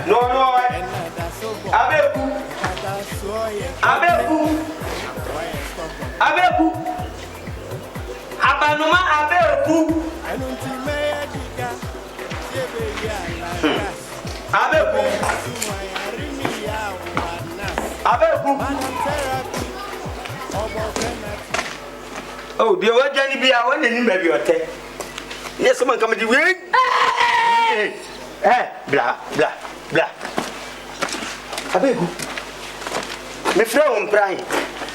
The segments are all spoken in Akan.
No, Abeku. Abanuma Abeku. Oh, the old Johnny be I want to maybe your take. Yes, someone come to win. Blah, blah, blah. Abeku. Me from crying.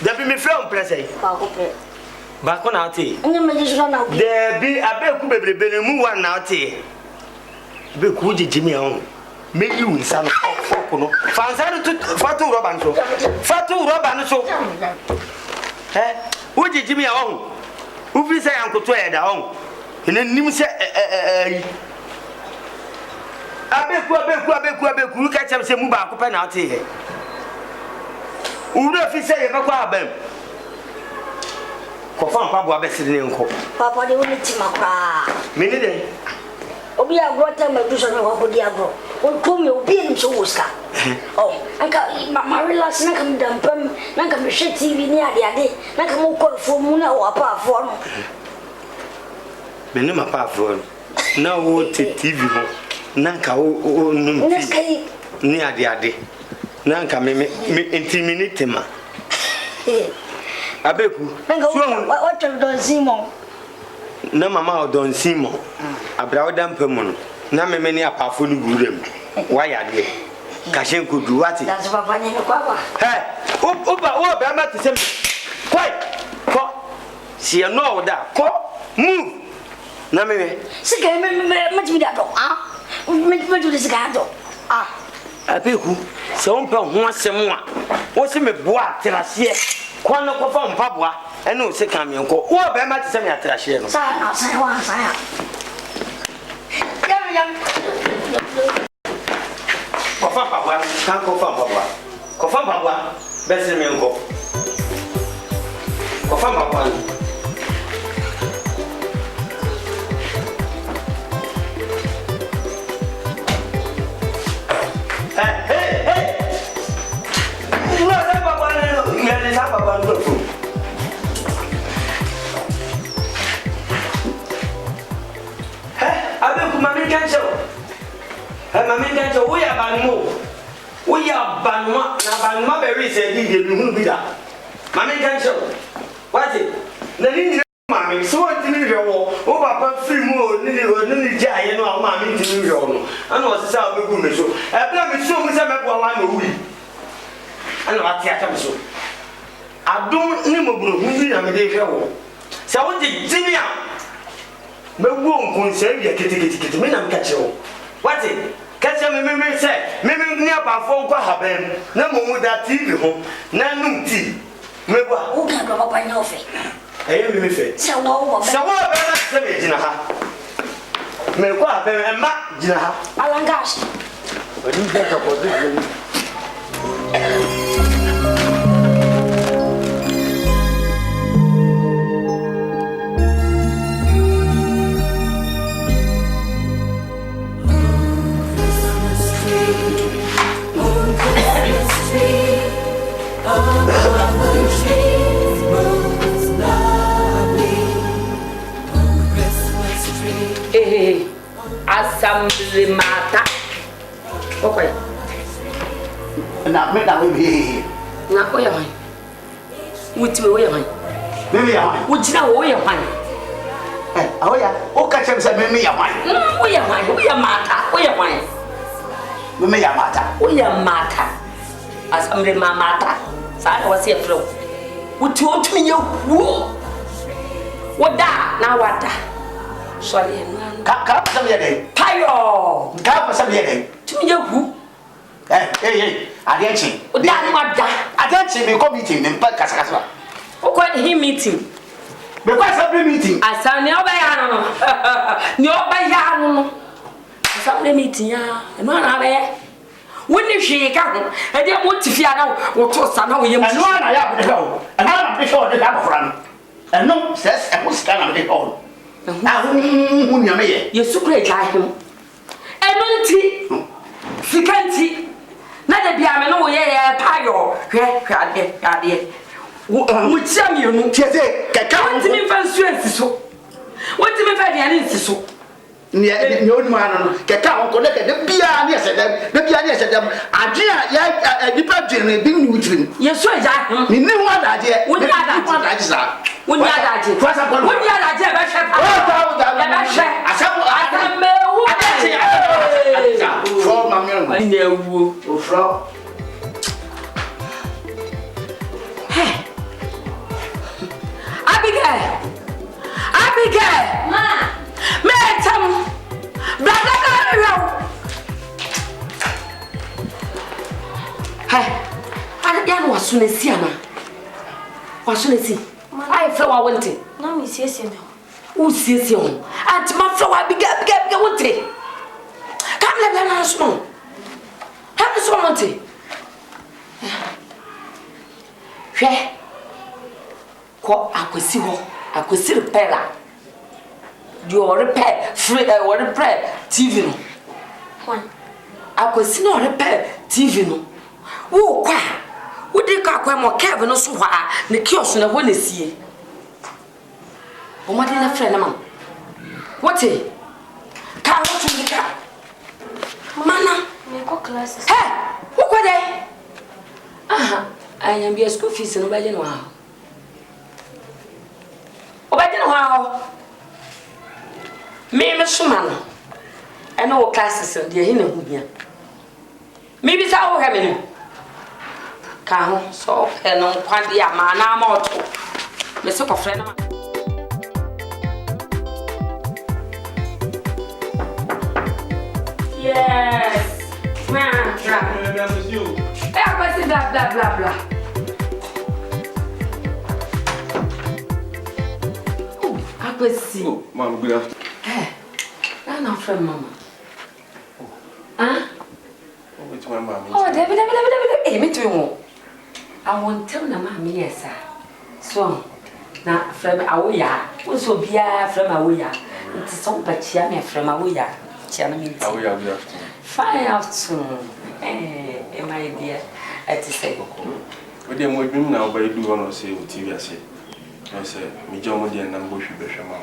There be me from pressing. Back on out here. There be Abeku baby mu one now tea. Beku Jimmy on. Make you in some no. Fancy to Fatu Robanso. Fatu Robanso. Eh? Who did Jimmy on? Who be say Uncle Toy down? And then you say, Abeku, catch him some back open out here. Who if he say about Babem? Confirm Papa best in Uncle. Papa, they won't see my cry. Minute. Obi agro tell me do so no ho dia agro. Won kom you obi nim so woska. Oh, anka ma relax na kam dampam, na kam hwe TV ni ade na kam ko fo mu na wo pa afo no. Me ne ma pa afo no. Na wo te TV ho. Na ka wo num TV. Ni ade. Na ka me intimidate ma. Abeku. So what do Simon? Na mama Odon Simon abra odam pamu na memeni apafo no gurem wa yade ka hyen kodu wati that's papa nye kwa kwa oba o ba ma tisem kwai ko si no da ko move na meme sika me timi da do me do sika do Abeku so on pe ho asem a wo se me boa terase kwa no ko fa mpaboa ene o se kan me nko wo ba ma tisem ya terase no sa wa sa ya yam ko fa mpaboa kan ko fa mpaboa be se me nko ko fa mpaboa hey no sa mpaboa no ya sa mpaboa no Abeku mami kancho. Mami kancho we abanmo. We abanma na abanma be ri se di de hunu bi da. Mami kancho. What it? Na ni mami so what ni re wo. O papa free mu ni jaye no mami ti ni re no. Ana o se sa Abeku me so. E bla me so mu se me bo wa na wi. Ana wa ti aka me so. Adom ni mo bro hu na me de hwe wo. Se wo di jimi a me wo nkun se wi kiti me na me kache wo what it kache me se me ni abafo nkwa haben na mo mu da TV ho na num ti me bua wo ka do papa nya ofe me fe se wo be na se me jina ha me kwa haben ma jina ha alangash oni de ka ko de Assembly mata. Okay. Na me da we. Na oya han. Wuti we oya han. Me ya han. Wuti na oya han. Oya, o ka chem se me ya han. Oya han, oya mata, oya han. Me ya mata. Oya mata. Assembly mata. Sa na wase fro. Wuti o tumi ye wo. Woda na wada. Sorry, ka pasam ye dey. Payo. Ka pasam ye dey. Tumi ye hu. Adenchi. Oda no wada. Adenchi me committee me pa kasa. O ko him meeting. Me kwa assembly meeting. Assembly oba ya no. Ni oba ya no. Assembly meeting ya. E no na be. Woni hwe ka ho. E de mo tifia na wo to sa na wo yem. E no na ya be ka ho. E no na be sure de ka bofra no. E no ses e mo sika na be ka ho. Who me? You secret him. Emunti. Sikanti. Na de bia me no ye payo. Hwade. Mu tia me nu. Tie say keka wonti me fa nsuansi so. Wonti me fa diane nsi so. Ne onu ma no keka won ko ne ke de bia ne se dem ade a ya nipa dwene bi ni wutrim Yesu ja him. ni ni wa daje Woni adaje sa woni adaje be hwe pa be hwe asabu atamewu adaje for mamyo ni ewu o fro Abigail Ma metam brother Carol ya no wasunesi ama wasunesi ai flower wonte na mi siesie me o siesie on anti ma flower Abigail wonte come let me na small have this one wonte hwe ko akwesi repair you repair free repair TV no one akwesi no repair TV no wo kwa wodi ka kwa mo Kevin no so hwa ne kiosk na ho na sie o ma de na frɛ na ma what ka wo tu ka mana me ko classes wo kwa de aha ayam bi school fees no ba je no ha o ba je no ha me suma no ene wo classes de hi na hu bia me bi sa wo ha me no ka ho so no kwade ama na ma oto me se ko frɛ na ma yes man I was blah blah blah blah oh I was see oh mom good afternoon I'm from mama huh which my mom oh David eh me too I won't tell na mama yes so na from awoya wo so bia from awoya it is so bachia me from awoya chia na me awoya good afternoon fine afternoon my dear I to say we dey mo dwum na oba edu ho no say o TV ase no say me jomo dey na mbo hwe behwe ma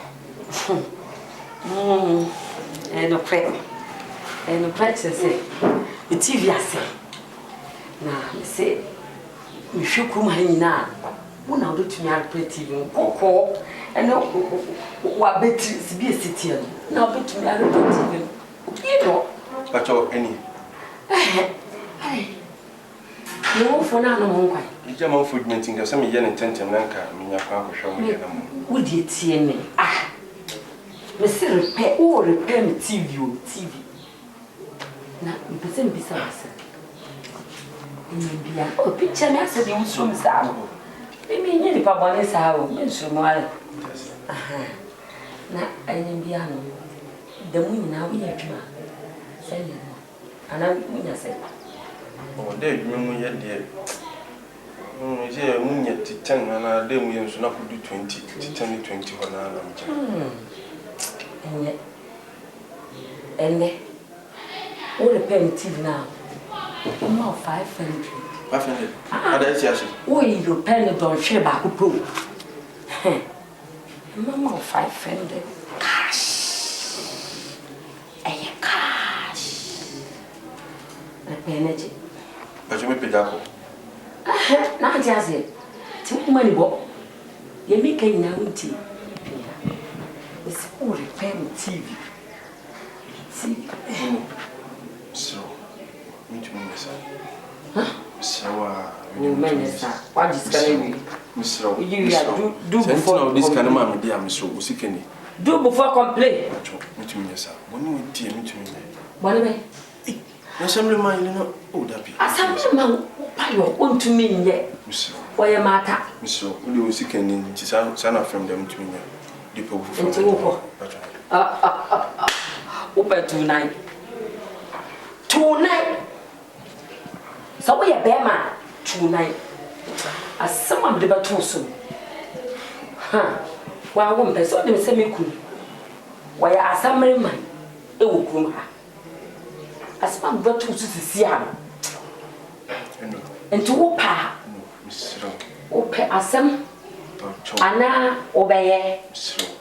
no practice say o TV ase na me say me hwe kuma nyina wo na do tumi arepre TV kokko ene wa betri sibi esiti na betumi arepre TV you know pacho any no for na no kwai ijama food meeting ga say me ye ne tentem na nka me nya kwa ko hwe mo ye na mo wo die tie me me se repair me TV na me pese me bisa wasa bia o picture me asa de usro me sa no me nye ni pa bone sa o me usro mo ale na ayi bia no da mu nyina wo ye adwuma sai ne ana munya sai o de adwuma mu ye de je munya titan na de mu ye nso na kudu 20 titan 20 ho na na mja enne o repair TV now ma 500 ada esi ase o yi repair ne don hwe ba ko pro mama 500 cash cash repair ne ji pacho me pega ko na jaze ti money bo ye me kan na unti esse o repair TV so muito mesa so you menesa what is going misro you do before this kind of man dey am so usikeni do before complain muito mesa woni we tie muito mesa bone me na samle man ile no o dabi asamle man payo ontumi nye misro oye mata misro uli usikeni nti sana from them to me dipo fu nti wo Uber tonight. So we are bema tonight. As someone deba to so. Wa wo mpe so dem se me ku. Why are some man? It will come. As my brother to see him. And to pa. Ope asem. Ana obeye.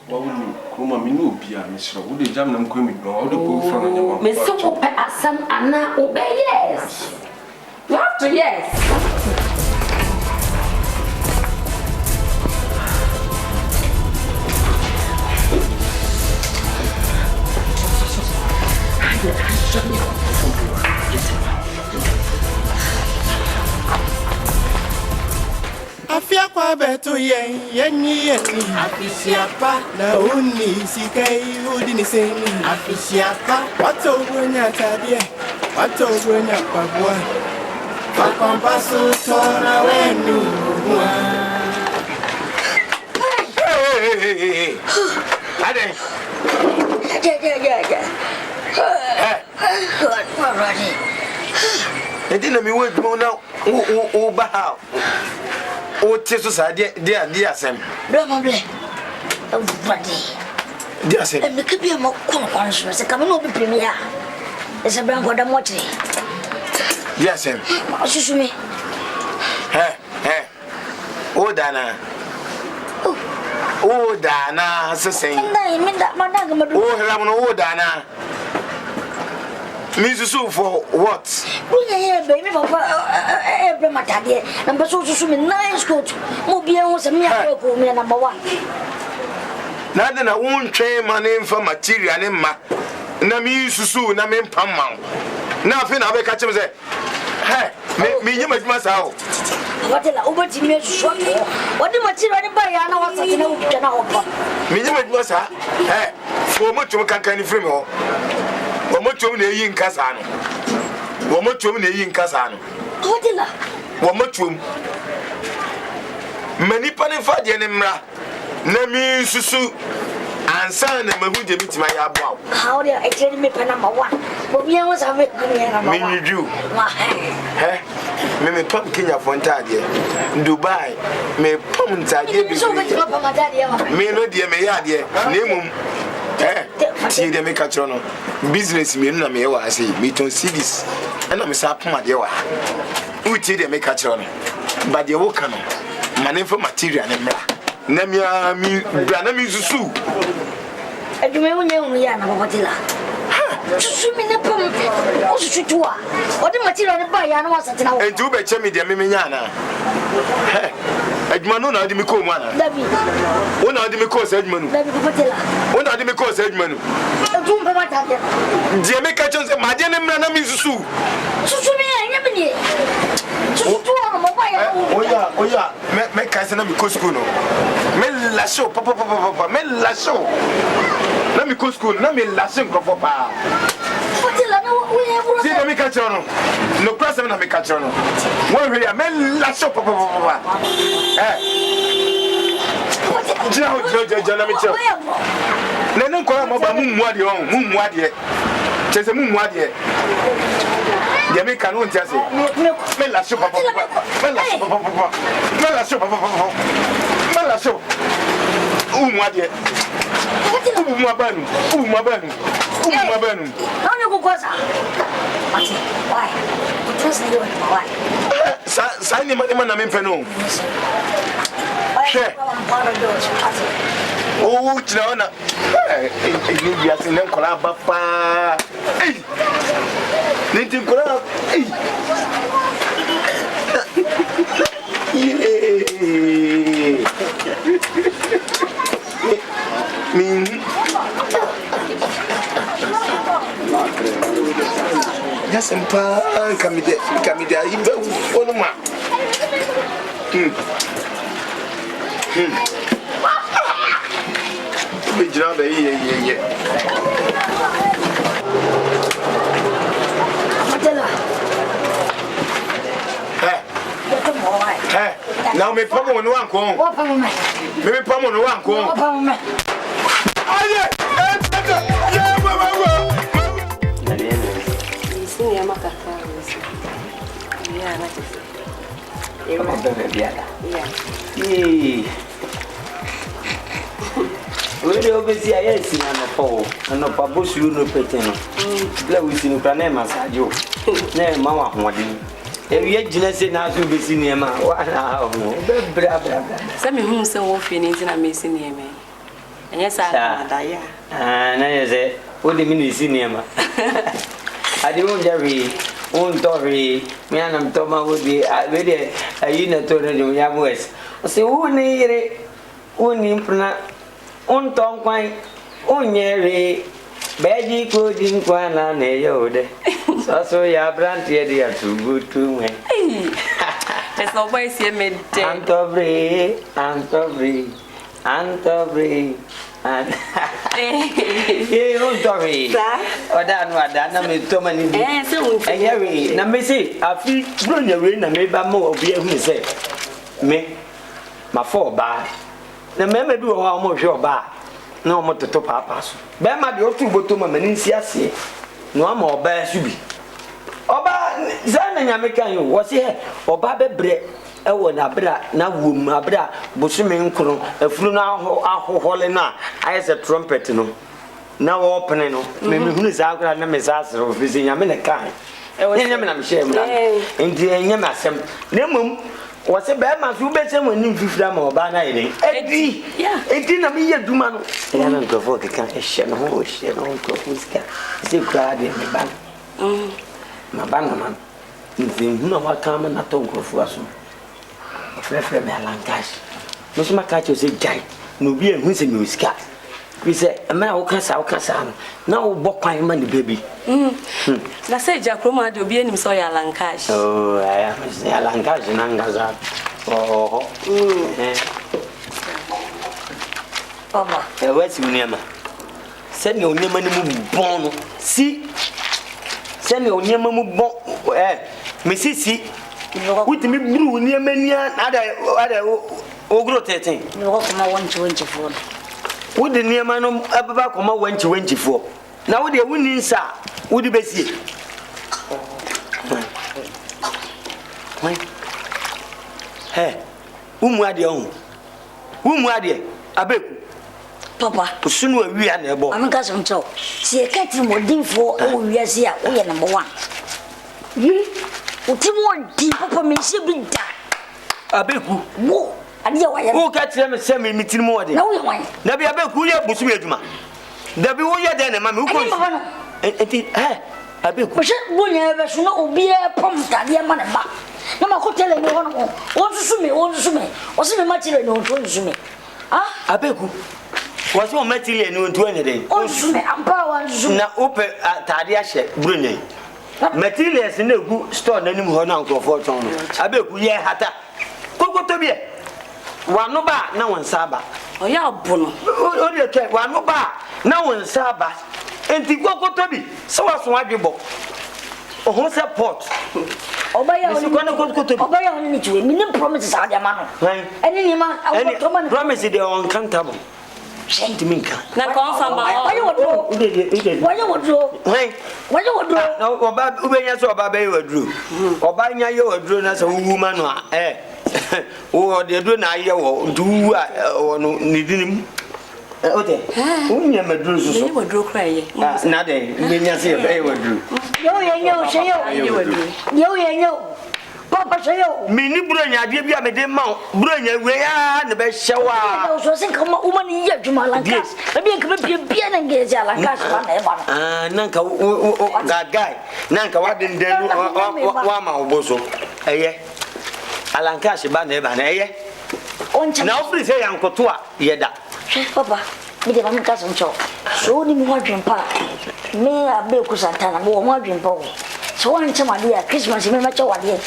What would you come me no be a Miss Rowe? Would the jam them come with all the poor from the one? Miss Ope asem ana obey yes. You have to yes. Afia kwa beto yenyi yeti afisiapa na uni sikai udini seni afisiapa wato gwenya tabie wato gwenya pabua papampasu tona wenu Hey. Ade. Yeah. What running? Edina mi wait mo now. O ba ha. O teso sa dia asem. Bla bla bla. Everybody. Dia asem. E me ke bia mo kono kwanso se kam no bi premier. E se bran goda mo tire. Dia asem. Asusumi. O dana. O dana sesen. Minda madanga madu. O hram no o dana. Misusu for what? Bunya here baby papa every matade. Number so susumi nice coat. Mo bia ho se me akoko me number 1. Na de na won twen mane mfa material ne ma. Na mi susu na me mpam ma. Na afi na be ka chem se. Me nyima djuma sa o. Watela obati me susu ko. Wodi material ne ba ya na wasate na ubja na hopa. Me nyima djuma sa. Fo mo tum kankan ni frame ho. Womotum na eyi nkasa no. Womotum na eyi nkasa no. Watela. Womotum. Manipa ne fa de ne mra. Na mi susu ansa na mahu de bitima ya abo. How they I tell me number 1. But we was have it number 1. Me you. Me pam Kenya fontade. Dubai. Me pam ntade bi. Me no de me ya de. Na emum see them make a business me na me wa say me ton cities and I'm sa poma de wa uti de make a but the work no money for material na mi bra na mi susu adwuma wonye hu ya na bobotila susu mi ne pom o susu tuwa o de material ne ba ya na wasate na wo entu be che me de me nya na adwuma no na de me ko mu ana dabi wo na de me ko sa adwuma no dabi bobotila wo na de me ko sa adwuma no adwuma ba mata de de me ka chon se ma de ne mra na mi susu mi anya me ni susu tuwa no mo ba ya oya me ka se na mi ko school no me la show papa me la show na mi ko school na me la show ko papa bobotila na wo ya bro see me ka chon no cross na me ka chon no wo we ya me la show papa Jia na me chon na ne ko ma ba mu ade chese mu ade ya me kan won tiase me la show papa me la show mu ade mu abanu no ne ko kosa ati why trust me why sa ni ma na me peno she oh china na ni bia sin ne kola ba pa ni tin kola Yasempa kamide ibe onuma Bijira be ye Matela now me pamo no anko what pamo me pamo no anko what pamo me aye Sim, makaka. Yeah, like we dey obesi aye si na no pa bosu no peteno la we si no pra na massage o na ma wa hoden e wie gina se na so obesi ne ma wa na ho be bra se me hu se wo fi ni na me si ne me enye sa da ya na ye se o de mi ni si ne ma ade won jari on tori me anam to ma wo de we de ayi na to no ya boys o se wo ni yire oni mpna on ton kwan onyere beji ko din kwana ne yode so ya brand ye dia tubutu me es no boy si me de antobre and on tori oda no ada na me to mani bi se un eyewe na me se afi bronya we na me ba mo obi ehu se me ma for ba na mema bi wo ha mo hwe oba na o mo toto papa so be ma de otu boto ma mani nsi ase no ama oba su bi oba za na nyame kan yo wo se he oba bebre e wo na bra na wom abra bosume nkro afuru na ahohole na ayese trumpet no na wo pene no me hunu za akra na me za asere ofisi nyame ne kan nyame na me hye mra ndi nyame asem na mum wase be ma fi ubese mo nim fifira ma oba na ire edi na me yeduma no ya na nkofo keka ehye no ho hye no nkofo sika se kra de me ban ma ban na nti hu na wa kan na to nkofo aso frefre me alangash no so maka cho se jai no bi ehu se me sika bi se ma wo kasa no na wo bokwan ma ne baby na se ja kroma de obi enim so ya alangash oh aya me alangash na ngaza oh Mama. What's your name? Send your name and bon. See, send your name and bon. Missy, with me, blue near many other ogro tetting. You walk my 124. Would the near man about come 124? Now, would the winning, sir? Would you be see? Hey, whom are the own? Whom are the Abeku? Papa, Sunu we are nebo. I'm got some talk. See a cat in more dim for all we are here. We are number one. What more deep for me? She be that. Abeku. Whoa, and you are who catch them and send me meeting more. no one. Nabi Abeku, ya Busuma. There be one then, and mamma who comes. Abeku. But when you ever should not be a pump that dear man back. No, my hotel and one want to sue me, was it a material no to me? Ah, Abeku. Was your material no to anything? Oh, sue me, I'm power and na open Tadiashe, Brunei. Materials in the good store, any more now for fortune. Abeku, ye hata. Coco to be one no bar, no one saba. Oh, yeah, bono. Oh, you check one no bar, no one saba. And the Coco to be so as one you bought. Oh, what's that pot? Obey only to me, promises are the man. Any man, promise they are uncountable. Send me. Na confirm ba. Why you would do? Why you would do? No, Oba Ubenya so Oba be wadru. Oba nya ye wadru na so woman no o de do na ye wo du no nidinim. Ote. Unya madru so. Ye wadru kra ye. Na de menya se be wadru. Yo. Papa say yo. Me ni buronya de bia me de ma buronya we ya ne be hyewa. So say come woman ye adwuma lankas. Na bi enka bia na ngezi lankas ba na e ba no. Nanka gagai. Nanka wa den den wa ma oboso. Eye. Alankas ba na e ba na eye. Oncha. Na ofri say yankoto a ye da. Papa, me de ba nka so ncho. So ni mo adwen pa. Me Abeku Santana mo adwen pa. So one chama dia Christmas me ma chawa dia.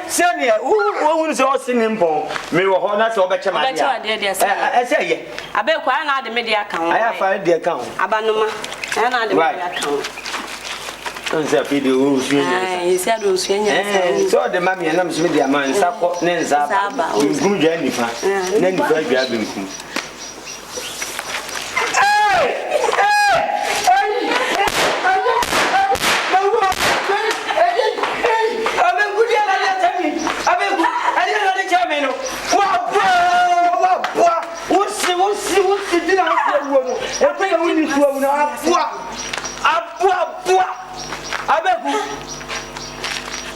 Send who is all singing pong. Me wo ho na so be chama dia. Say ye. Abeku na de media account. I have find the account. Abanoma. Na de media account. Don't say video who you said do swenya. So the mammy and I'm media man sako nenza. Ngu je ni fa. Na ni fa gba be nku. wa na abua abeku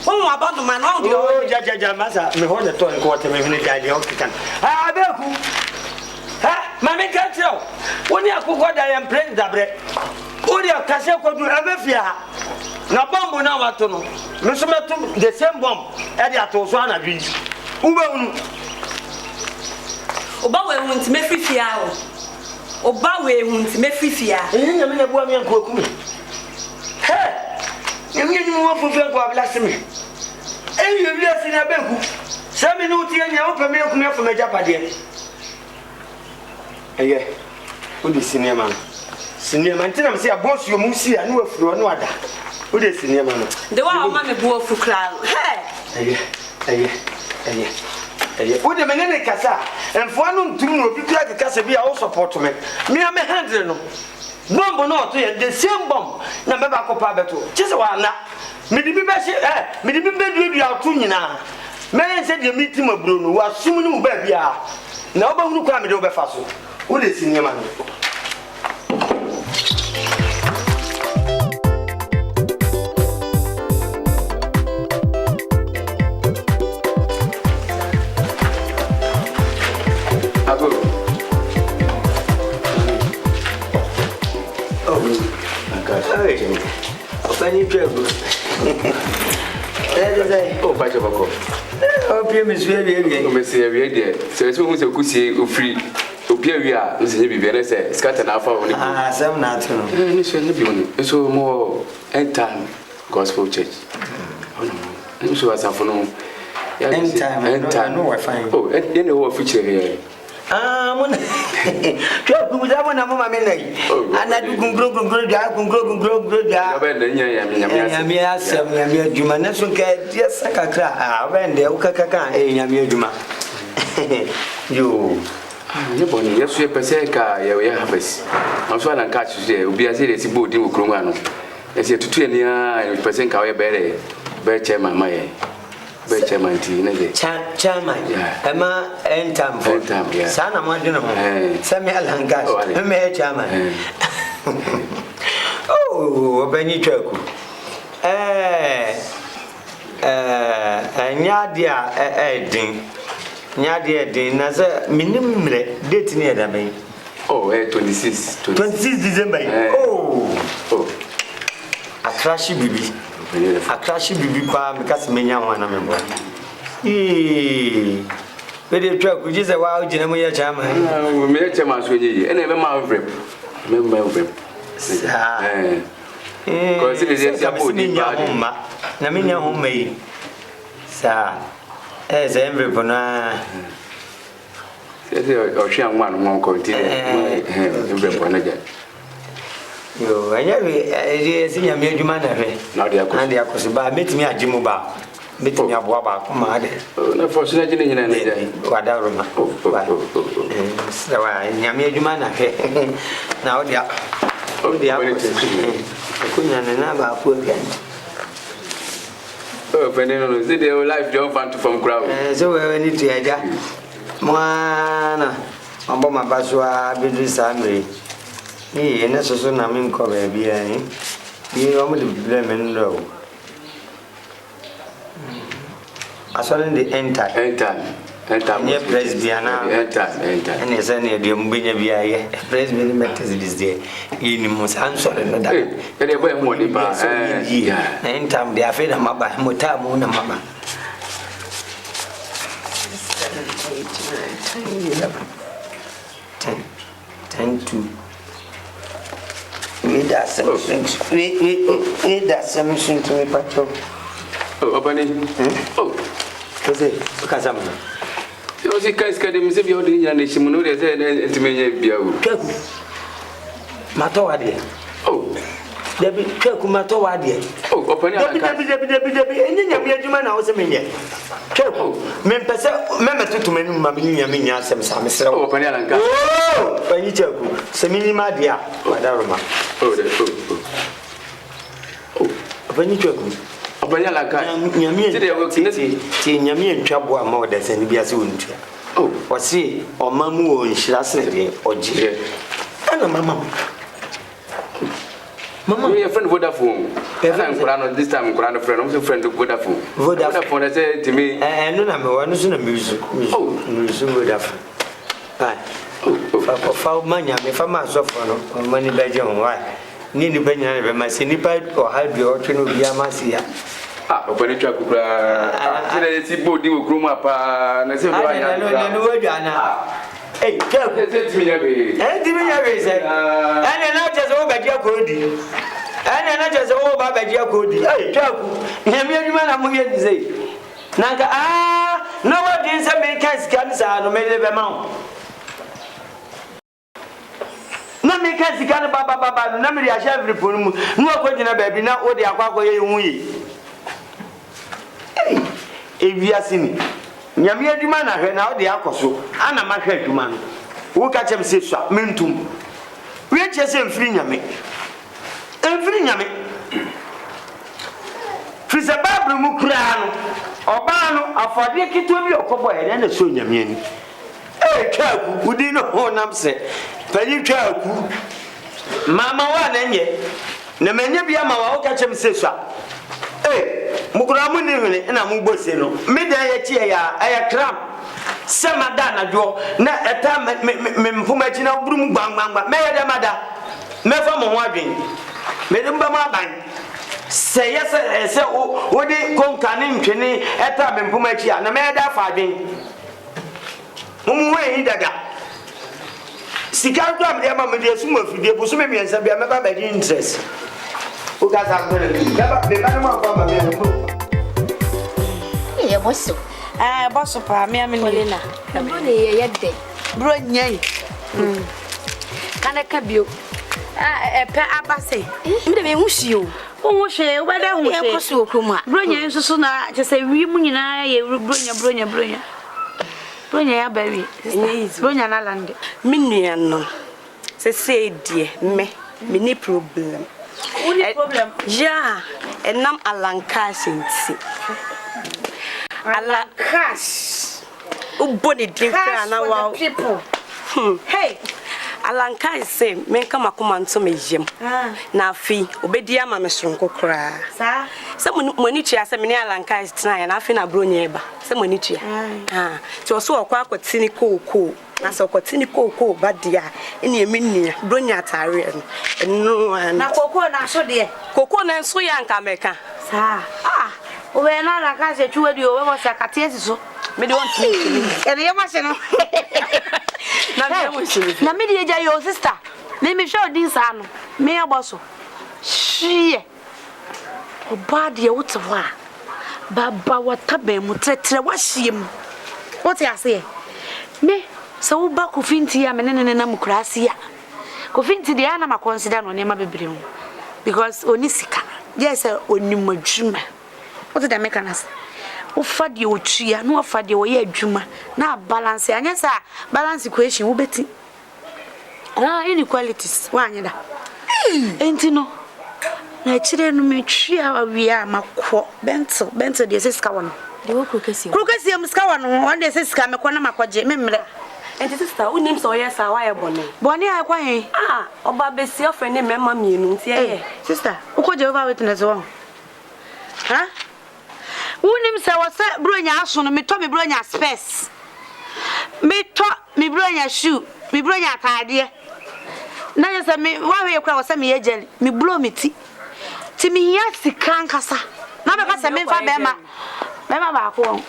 Wọ́n abandon man now the oh ja masa me hold the ton ko te me ni ga je o kikan abeku ha mame ka tro woni akoko da yam praise dabre woni akase ko du abefia na bomb na wato no me so meto the same bomb e dey ato so anadwi ube unu Oba we hu nti mefifia o Oba we hu nti mefifia enya me na bua me anko akumi he nyamye nyum wo fufu anko ablase me eyi wi asi na beku sami no tie nya wo peme akumi afo me japade eye odi sinema ntina me se abosu mu si a no afuro no ada odi sinema no de wa o ma me bu ofu kra he eye odi me ne kasa enfo anu ntum no obi kura kasa bi a wo support me me handle no bomb no to the same bomb na me ba kopa beto chese wa na me di bi be se me di bi be duadu ato nyina me se de meeting maburo no wa sum ni mu ba bia na oba hunu kwa me de obefa so wo de sinema no Pani Trevor. Oh, Pacha Bako. Oh, Pimus, very dear. So, it's almost a goosey who free. Opia, we are, say, scatter now for some not. So more end time gospel church. So, as I know, end time, no, I find. Oh, you know what future here. Mona. Chop ku da mona mama me nai. Ana du gungro da. Nyame asem nyame adwuma na so ka dia sakakra. Wende u kakaka nyame adwuma. Yo. Ye boni yesu pese ka ye harvest. Am so na ka chuse obi ase de si bodi wo kronwa no. Ese tutu eni a pese ka we be chairman maye. Be chairman ti na de. Chairman. Ema entam for. Sana mo adwena ho. Sami alangas. Me chairman. Oh, obani twaku. Nyadia din. Nyadia din na se minim mre date ni eda ben. Oh, 26 December. Oh. Akrashi bibi. Akrashi bibi kwa mikasi menya wana membo. Wede twaku jise wa ujina mo ya chama. Me chama so yi. Ene be ma vrep. Me vrep. Ko si de se bodi ba. Na menya homma yi. Sa ze envrep na. Se o hwe anwa no ko ti envrep na ja. Yo, anyawe si nyame adwuma na hwe. Na de akoso ba metimi agimu ba. Metimi aboa ba ko ma de. Na force na gine nyina na ja. Wada roma. Sawa nyame adwuma na hwe. Na o dia. O dia ko nyane na ba ko gan. Oh, Fernando, see the life John fan to from crowd. So we need to aja. Mwana, mambo mabaswa bidu samri. Ni ene soso na min ko be bia ni. Ni o mo de blame ndo. Asole the enter. Nye presbyana. Enter. Ene se ne de mbenya bia ye. Presbyana metes this day. Ni mo san sole no da. Ene boy mo ni ba. Enter de afeda maba mutamu na maba. 10 to we da something we da something to me patrol. Oh, Obani. Oh. Kase kasama. Yo si kai skade mi se bi odi nya na shimu no de se entimenye bia wo. Kwaku. Mato wade. Oh. Debi kwaku mato wade. Oh, Obani ala. Debi enya nya adwuma na wo se menye. Kwaku. Me pese me metutu mani ma bi nya me nya asem sa me sere. Oh, Obani ala nka. Oh, Obani kwaku. Se mini ma dia. Wadaroma. Oh, Obani kwaku. Obanya la ka nyame ti de wo ti nyame ntwabo ama wo da sani bia se wontua oh wose o mamu o nhira se de ogire ana mama Mama, your friend Vodafone. This time, Kurano friend, I'm friend of Vodafone. Vodafone, I said to me, and no, I'm one is in a music. Oh, Vodafone. For money, if I'm myself on money by John, why? Nini Benjamin, my sinipide or help your train will be a massia. Ah, when you track, I see both you groom up, and I said, I know, hey, tell me, said, and not just over Jacody. And not just over by Jacody. Hey, Jaco, you man, I'm going to say. Nanga, nobody is a man can scan, no matter the amount. No me can see Baba, no me I shall report no question about baby, not what they are going. If you are seeing Yamia Dimana, now the Akoso, and a market man who catch him safe, Mintum. We are just in free Yami. And free Yami. Fisabablu Mukrano, or Bano, or for the kid to be a cowboy and a son Yamin. Hey, Chaku, who didn't know what I'm saying. Penny Chaku, Mamma one and yet. The many be a man catch him safe. Hey, Mukramu and I'm Mubosino. Midday chia, I cram. Samadana draw, not a time, Mumachina broom bang bang, but Maya Mada, never more wagging. Madame Bang. Say yes, say, what they come canning penny at time in Pumachia, and a Mada fighting. Mumway Daga. Sikam, the Mamma, the Sumo, the Busumi, and Sabia, my interest. Who got that? Yeah, what's so? Boss of me, I'm in Molina. I'm only yet day. Brony. Can I cap you? A pair of bassy. You. Oh, she, whether we are so Kuma. Bronya, so soon I just say, we moon, I will bring your Bronya. Bronya, baby. Bronya, Land. Minion. Say, dear, me problem. Only problem. Yeah, and nam Alancash in see. Alancash. Oh, body different now. People. Hey, Alancash say, men come a command to me, Jim. Now, fee, obedia, my Mr. Cra. Someone Monitia, some many Alancash tonight, and I feel a bruneba. Some Monitia. Ah, so also a quack with cynical cool. Na so kwatini koko badia ene emini bronya tarian no na koko na so de koko na so ya nka meka sa o we na la ka se chuwe di o we mo sakate asiso me de want me ene ye ma se no na me mo se na me de ja yo sister me show din sa no me aboso hie o bad ye wotwa baba watabe mu tretre wa hiem what ya say me so ba ko finti ya menene na mukrasia ko finti de ana ma consider no nema bebre because onisika yes onimadwuma what the mechanics o fa de otria no fa de o ye adwuma na balance anya sa balance equation wo beti inequalities wa anya da enti no na chire no metwia awia makọ bento de seska wono de wo krokasi am ska wono on de seska me kọ na makọje memre. And sister, who names or yes, I bonnet. Bonnie, I quite oba besi offering a member meaning. Sister, who could you over witness one? Huh? Who names I was set Brunya son, me told me Brunya space. Me taught me Brunya shoe, me Brunya idea. Now you say me, why you cry, send me a jelly, me blow me tea. To me, yes, the cancasa. Now because I mean for Bema. Bema back home.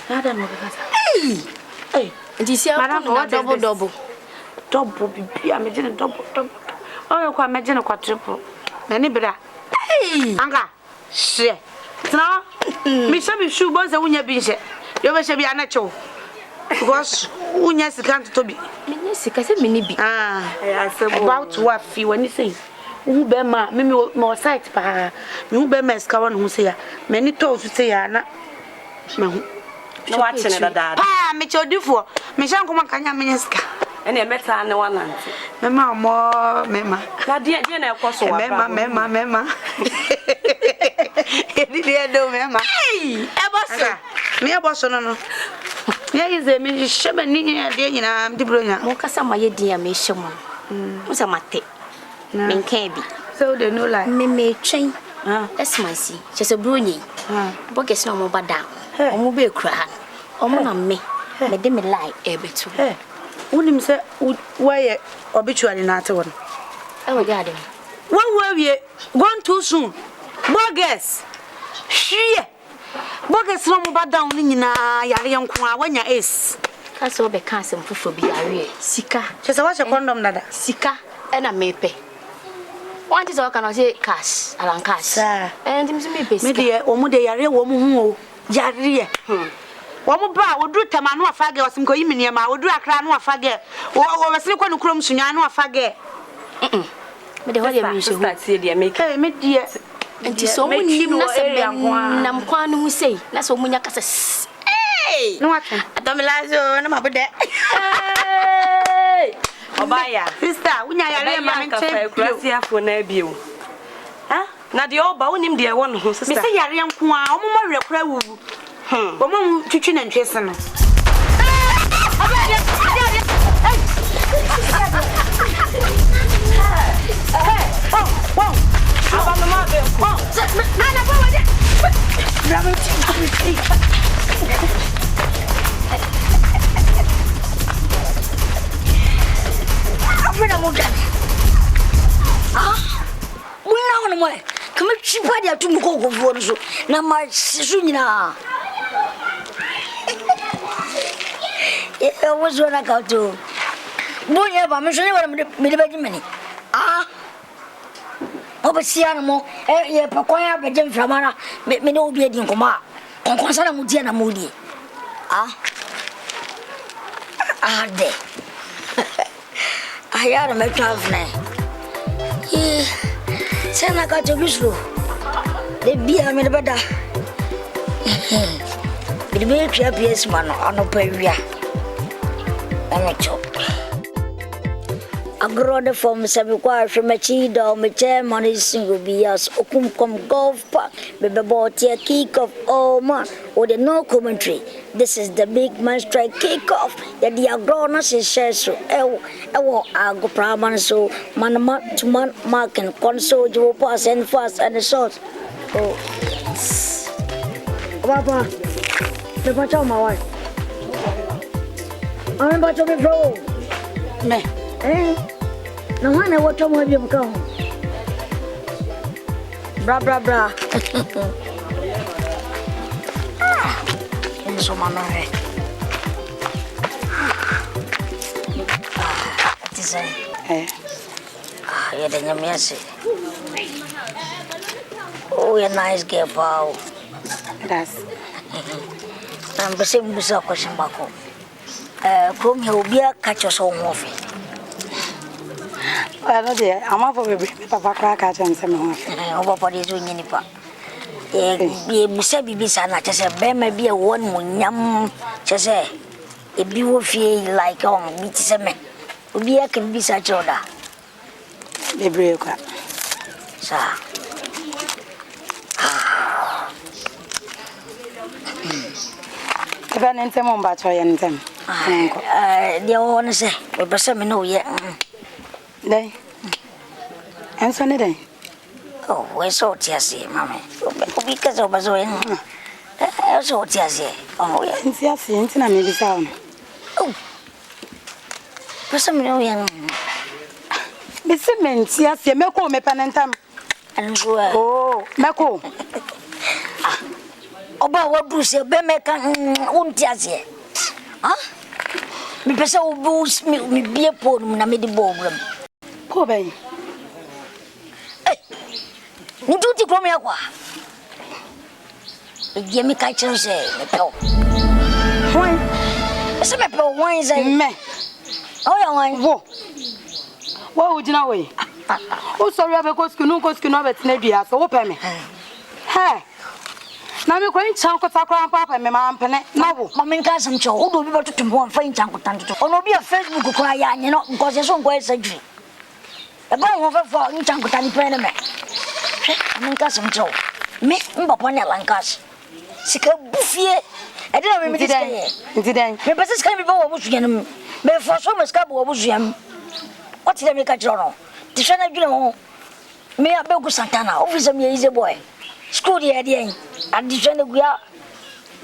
Hey. This year, double. Be imagine double. Oh, you can imagine a quadruple. Many better. Hey, Anga, share. Now, Miss Shabby shoe boys and Wunya Bisha. You shall be a natural. Because Wunya can't to be. Sick, I said, Minnie. I said, about what fee when you say. Who bear me more sight by you bear my scour who say, many toes to say, Anna. Watching it, Dad. Me cho do for me shank come kanya minister. And a better no one. Mema more, Mema. Nadia, Jenna, of course, Mema. Dear, do Mema. Hey, Eberson. Me a boss on. There is a me shaman near the Brunia. Mocasa, my dear, me shaman. Who's a mate? Men can't be. so they know like me train. That's my see. Just a brony. Bogus no more bad down. Omo be kra. Omo na me. Me de me lie e betu. Unim say why obituary na ate won. Oh my god. One way gone too soon. Bogus. Hwie. Bogus no more bad down ni nyina yare yanko a wanya ace. Kaso be kan sem fofo bi yare sika. Chese wa condom nada. Sika e na mepe. Want is all can say cash, alan cash. And him me pay. Me de omo de yare wo mu hu o. Yare. Womo ba wodru tema no afage osim ko yimine ma wodru akra no afage. Wo wesene kwa nukrom sunwa no afage. Me de holiday me start see dey make. Hey me de enti so munim na se nam kwa no hu sei na so munya kasa. Hey! No what? Adomelazo na mabode. Hey! Obaya. Sister, unya yare ma menche kurasi afo na bio. Ha? Na de oba unim de won ho sister. Me say yare nko a omo mo werɛ kura wu. Omo twitwi na ntwese no. Come chipa dia tu mu ko go so na ma sisu nyina was one I got to Boya, but I'm sure me the Obasiano, eh, Pacoya, Bejan Flamara, me no be in Coma, on Consana Mudiana Moody. There. I had a traveler. Send I got to Wislu. The beer made better. The milk yes, man, on a peria. I'm a chop. I grow the form Sabuquar from a cheetah, my chairman is single beers, Okumcom Golf Park, baby bought a kick off, oh man, or the no commentary. This is the big man strike kick off. The diagronas is shared so, I go praman so, man to man mark and console, you pass and fast and the short. Oh, Papa, the patch on my wife. I'm about to be pro. Me. Eh? No one ever told me you come. Bra. So man, it is you're the Yamiasi. Oh, you're a nice girl, pal. That's. I'm the same with a question back home. Come here, be a catch us home off. Well, dear, I'm off of a papa crack at and some over for this wing in the park. You said, Bisana, just a bear may be a one yam, just say, a beautiful like on meets a man. We can be such order. The break up, sir. If I need some on battery and them. The owner say, but some know yet. Day. And so day. Oh, we're so teasy, mammy. Because of us, I'm so teasy. Oh, yes, and I may be sound. Oh, for some know young Miss Simmons, yes, you may call me penantum. And so, oh, Mako. About what Bruce, you be making untiasy. Huh? Because I will boost me be a poor when I made the ballroom. Poor baby. You do the Cromia. Give me catcher say, why? Some people wine say, me. Oh, yeah, wine. What would you know? Oh, sorry, I because you know, because you know it's Nebia, so open me. Hey. Now I'm going to talk about Papa and Mamma Pennet. No, Mamma Cousin Joe, who will be able to do one fine chunk of time. Or no be a Facebook cry, and you know, because there's some great surgery. A bone over for in chunk of time penny. Mamma Cousin Joe, me, Papa Lancaster. Sick of Buffy. I don't remember this. Incident. The business can be over Wusian. Before so much cabo Wusian. What's the make a journal? The Shana, you know. Me Abeku Santana, officer me easy boy. School the idea. Addition to Guya.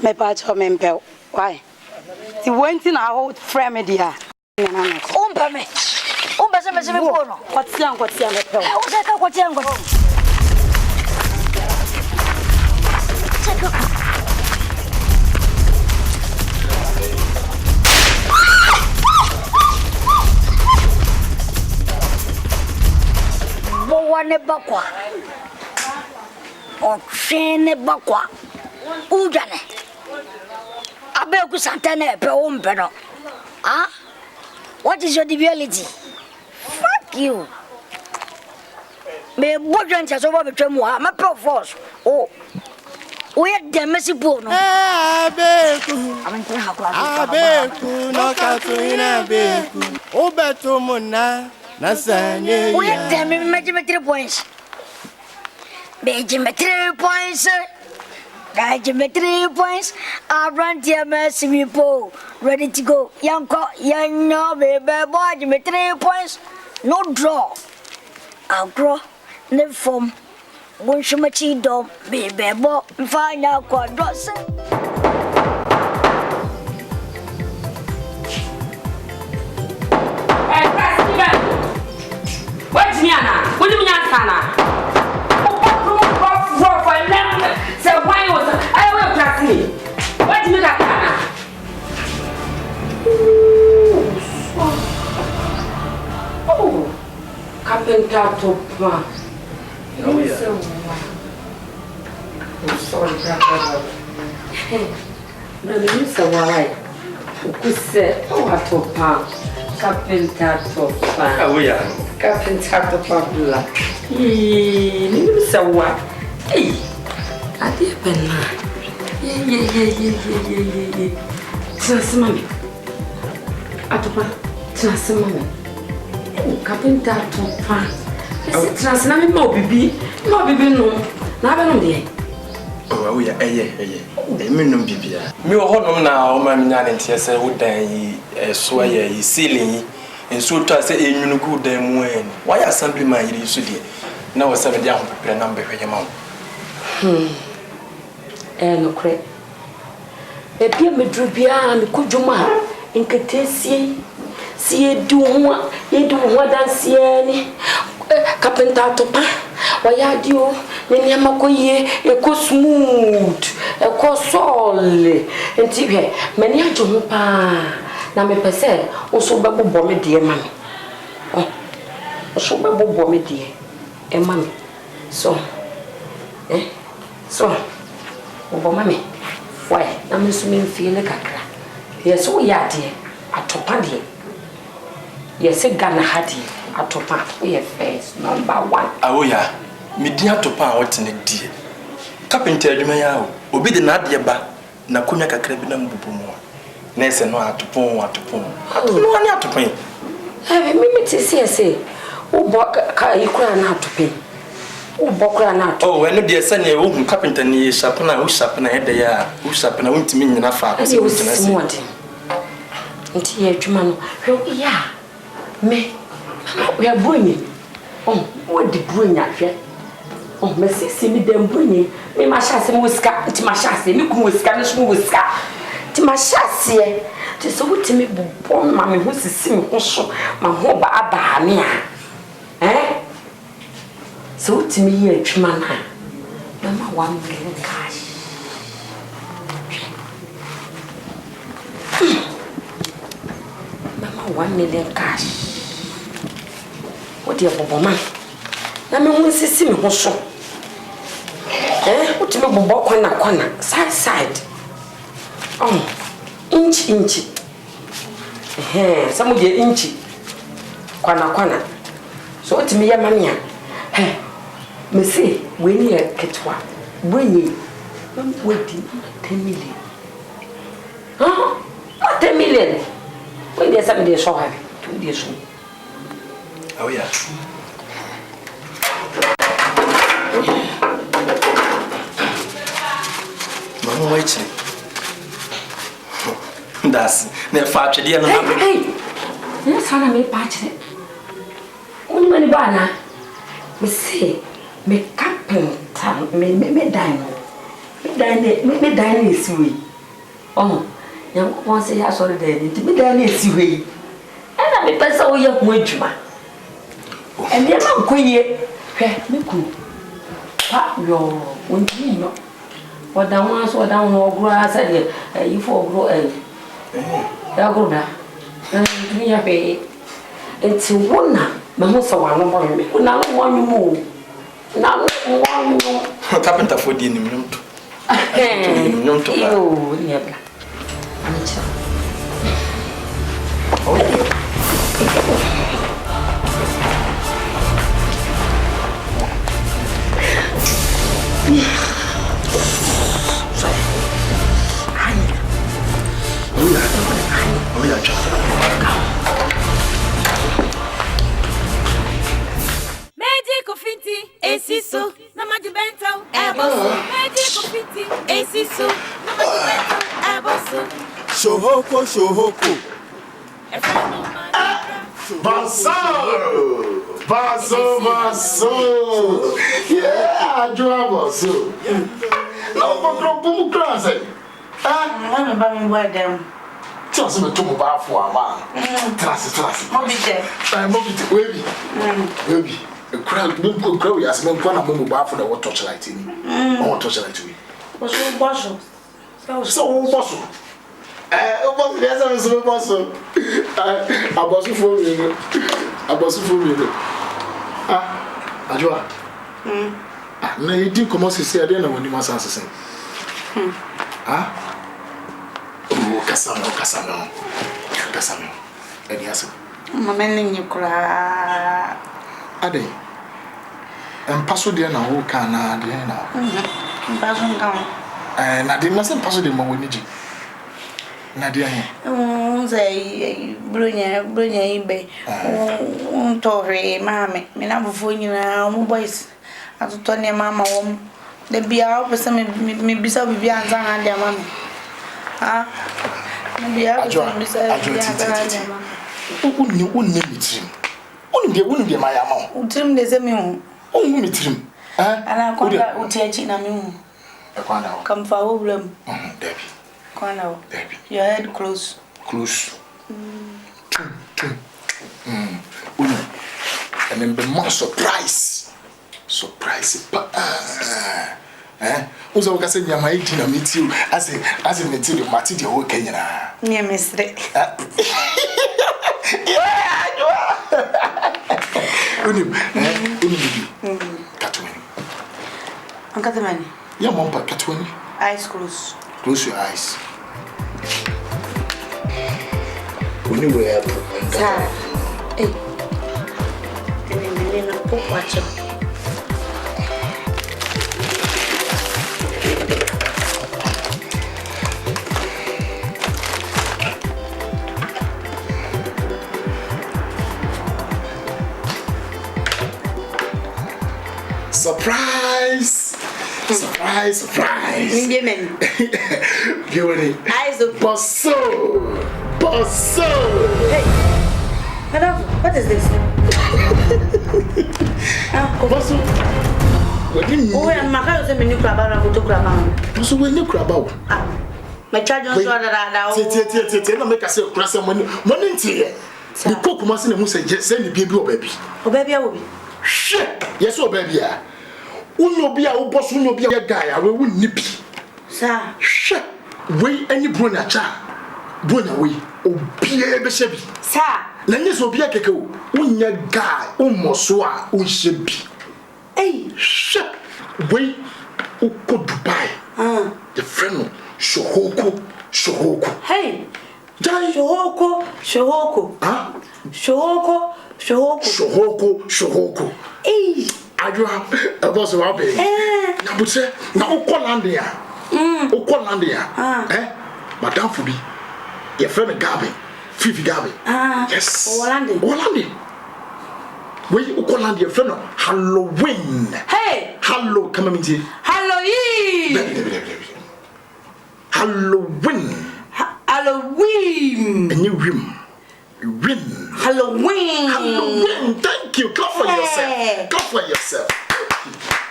Me patch of Mempel. Why? He went in our old friend, dear. Umpa me. Umpa se me se me bono. What's young, what's young? Bowane bakwa. Oshene bakwa. Ujane. Abeku Santana pe umpe no. Huh? What is your debility? Fuck you. Me bojan cha so ba betwa mu ha, ma pro force. Oh. We are the messy bono. Abeku no katuina abeku. Obeto mona na sanye. We are the me 3 points. Me 3 points. Guys, me 3 points. I run to me po. Ready to go. Young no baby boy, me 3 points. No draw. I'll draw. No form. One shumachi dom, baby boy. Find out what draws. Hey, Steven. Where's Miana? What do you mean, Anna? So why was I will class me? What do you got? Oh, carpenter to plan. Oh, yeah. I'm sorry, brother. No, you said why? Who said, oh, I told Pam. Carpenter to plan. Oh, yeah. Carpenter to plan. You said what? Hey. Ade benna. Yeah. Transma me. Atopa. Transma me. Carpenter atopa. Ese transna me ma obibi. Ma obibi no. Na be no de. Oh, yeah, me no bibia. Me wo honom na o ma me nya ne ntie se wo dan yi so yi ceiling yi. Enso to ase enwunu ku dan mu en. Why assembly man yiri so de. Na wo se me de ahopere na mbehwe ma wo. No cre. E bia me drubia me kudwuma nketesie sie du ho dansie ni carpenter topa wayadio ne niam akoye e ko smooth e ko solid enti hwe me ne adwo ho pa na me pese wo so bebo me de ma me wo so bebo me de e ma me so Obo mami. Why? Na me so me feel kakra. Yes wo ya de atopa de. Yes Ghana ha de atopa. We first number 1. Awo ya. Me di atopa a wote ne die. Carpenter adwuma ya o. Obi de na de ba na konya kakra bi na mbubu mu. Na ese no atopon. No ani atopon. Me say. Wo bo ka ikura na atopa. Ubokra na to. Oh, when the sane wo hu carpenter ni shapna wo shapna he de ya wo shapna wo ntimi nyina fa ko se ntina se. Nti ye adwuma no. Hwe ya. Me. We abunyi. Oh, wo di bunya hwe. Oh, me sisi mi dem bunyi. Me ma shase mo sika, nti ma shase mi ku mo sika no so mo sika. Nti ma shase. Ti so wo timi bobbo ma me ho sisi mi ho so. Ma ho ba aba me a. So to me here, Chumana, Mama 1 million cash. Mama 1 million cash. What dear Bobo man? Na me won sisi me ho so. What me bobo kwana side. Inch. Some of the inch. Kwana. So what me ya mamia? Me say when you ketwa when you waiting 10 million. 10 million. When there's something they show have 2 days soon. Oh yeah. Mama waiting. That's ne fatche dia na. Hey. Yes, hana me patche. Uni mani bana. Me say, me carpenter, me dine. Me dine is we. Oh, young one say I saw the dead. Me dine is we. And I be pass away your wage. And you're not queer. Me cool. Pat your when you know. What down once, what down or grass, and you for grow and go down. And me a pay. It's one now. Mamusa wa no boy me. Na no wan mu. Na no wan mu. Carpenter for di nim to. Nim to. Yo, ni abla. Anicha. Magic Finti, Esiso, Namajibento, Aboso. Magic Finti, Esiso, Namajibento, Aboso. Shohoko. Basso. Yeah, I draw Basso. No, but boom class. I'm going to them. Just me to move off for a man. Trust. Baby. A crowd, don't go, as men can move off for the water torchlight in. Or torchlight to me. Was so bosso. So bosso. There's a bosso. I was for me. Ajua. No, you didn't come out to say I didn't know when you must answer. Casano. And yes, Mamma, you cry. Ade. And pass with the now, can I? Passing down. And I didn't listen pass with the Mawiniji. Nadia. Say, Brunia, Bay. Torre, mammy, me number for you now, boys. I told Tony, Mamma, the be out for some be so be beyond their mammy. Maybe I wouldn't name it him. Wouldn't be my amount. Trim the same. Oh, meet him. And I can't teach in a moon. Come for them. Debbie. Corner. Your head close. And then the more surprise. Who's our cousin? You're my 18 and meet you as a material material whole Kenya. Near Mister. Catwoman. Your mom, Catwoman. Eyes close. Close your eyes. When you were hey. And then a book watcher. Surprise. Women. Beauty. Eyes of Bosso. Hey. Madam, what is this? Bosso. Oh, and my house is a new crab and to crab. So when you crab out. My charge on that. Make us say, cross some money here. The cook must send the baby or baby. Oh, baby, I will be. Shit. Yes, oh, baby. Uno be a boss, uno be a guy, I will nippy. Sir, shut way any brona cha. Brona way, oh, be a beshabi. Sir, Lennis will be a cacao, unya guy, almost so unshabi. Hey, shut way, uko Dubai. The friend, Shohoko. Hey, Jai Shohoko. Shohoko. Hey. Adwa boss wa be na butse na ukolandia madam fubi your friend Gabi Fifi Gabi yes Orlando we ukolandia your friend Halloween hey hello come on me Halloween and you win Halloween thank Thank you. Clap for yourself. Clap for yourself.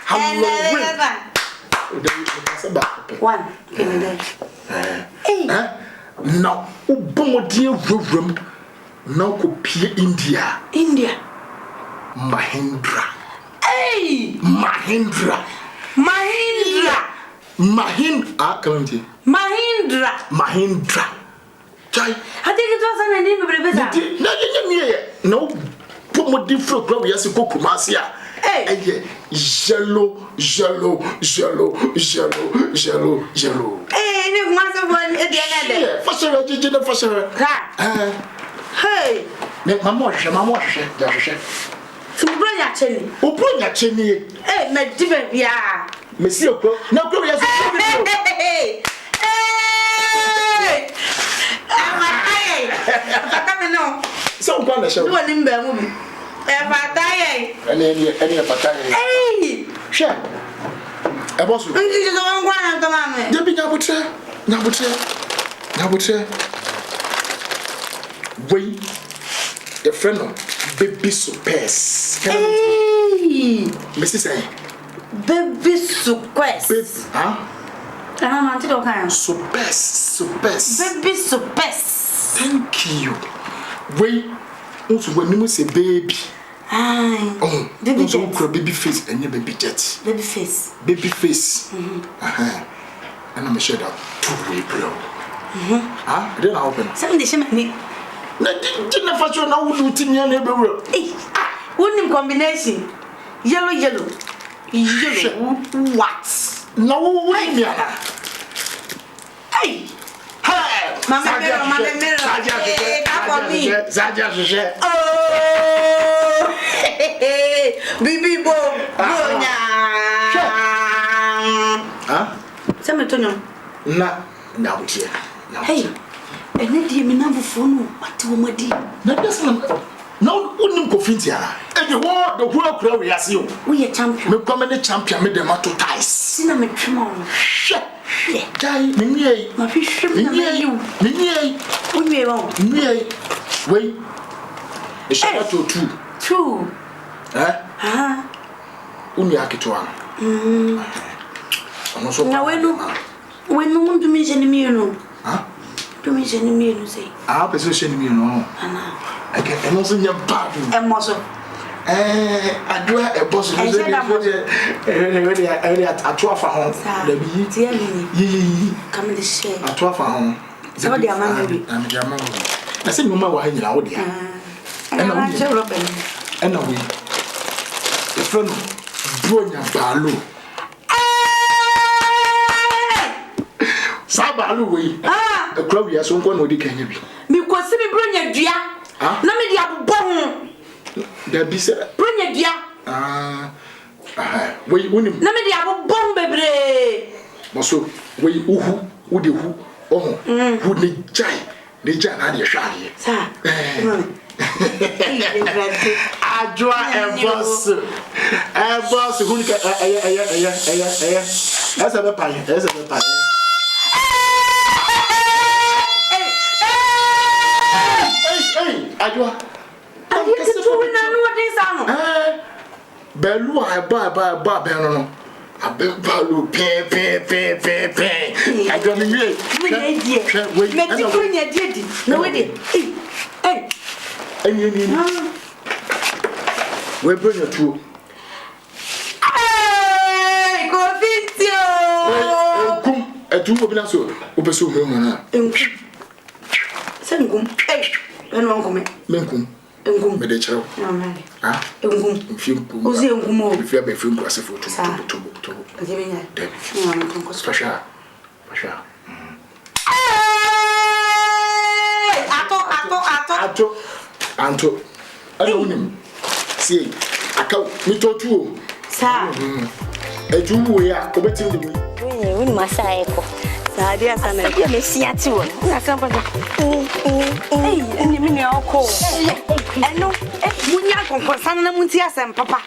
Halloween. One. Hey. Now, Ubomodia Rum. Now, Kopia India. Mahindra. Hey! Mahindra. Jai. I think it was an name of No, put more different glory as you go Kumasia. Hey, yellow. Hey, you want someone at the end. Fashion. Hey, Mamma, some brilliant chenny. who bring your chinny? Hey, my different, yeah. Monsieur, no glorious. Hey, So, one a show. One in Belmont. If I die, Any of a time. hey, Share. I was this is the one at the moment. Debbie Nabutre. Wait, a friend of baby supers. Hey, Mrs. A. baby suppress. Huh? I'm not talking. Supers. Baby suppress. Thank you. Wait, also when you say baby. Aye. Oh, baby also jet. baby face and your baby jet. Baby face. And I'm sure that 2-way blow. I didn't open. Something the shimmy. Didn't fashion now would do in your neighborhood. Wooden combination. Yellow. What? No way, Hey. Mama mirror. Zaja. Oh, Bibi Bo. Huh? Some Antonio. Now, dear. Hey, and then the number phone. What to my dear? No, wouldn't go Fintia. And you want the world crowd as you. We are champion. Me come in champion, made them to ties. Cinnamon Trimon. Shit. Jai, me, my fish, you. When we wrong. Wait. The shot to two. True. Uniakituan. Now, when no one to mention me, you know. To mention me, you say. Our position, you know. I get and also your bad. And muscle. I do a boss. I at 12 home. Come in the shade. At 12 home. Somebody are married. I'm your mom. I said, no matter how you are. And I'm we. The friend Bronya Balu. Sabalu, we. A crowd, yes, one would can you be. Because me Bronya dear. No me dia bon. There be said. Bronya dear. We win him. No me dia bon bebre. So, we who the who, who the jai, the jai, and the shaggy. Sir. I draw a boss who can. That's a pie. Hey, I do. I get to do it now. What is on? Bellu, I buy Benno. I bet Balu, pay. I don't know. Wait, no, we did. Hey. And you need. We bring you to. Hey, go video. Come, a two of us who pursue him. Send gum. Hey, and one come. Menkum, but the child. If you have a film class for to special. Anto, I don't know. See, I can't meet you. Sir, a two way are committing the way. When my side, dear son, I see at you. Hey, and you mean your call. And no, when you're concerned, Muntias and Papa.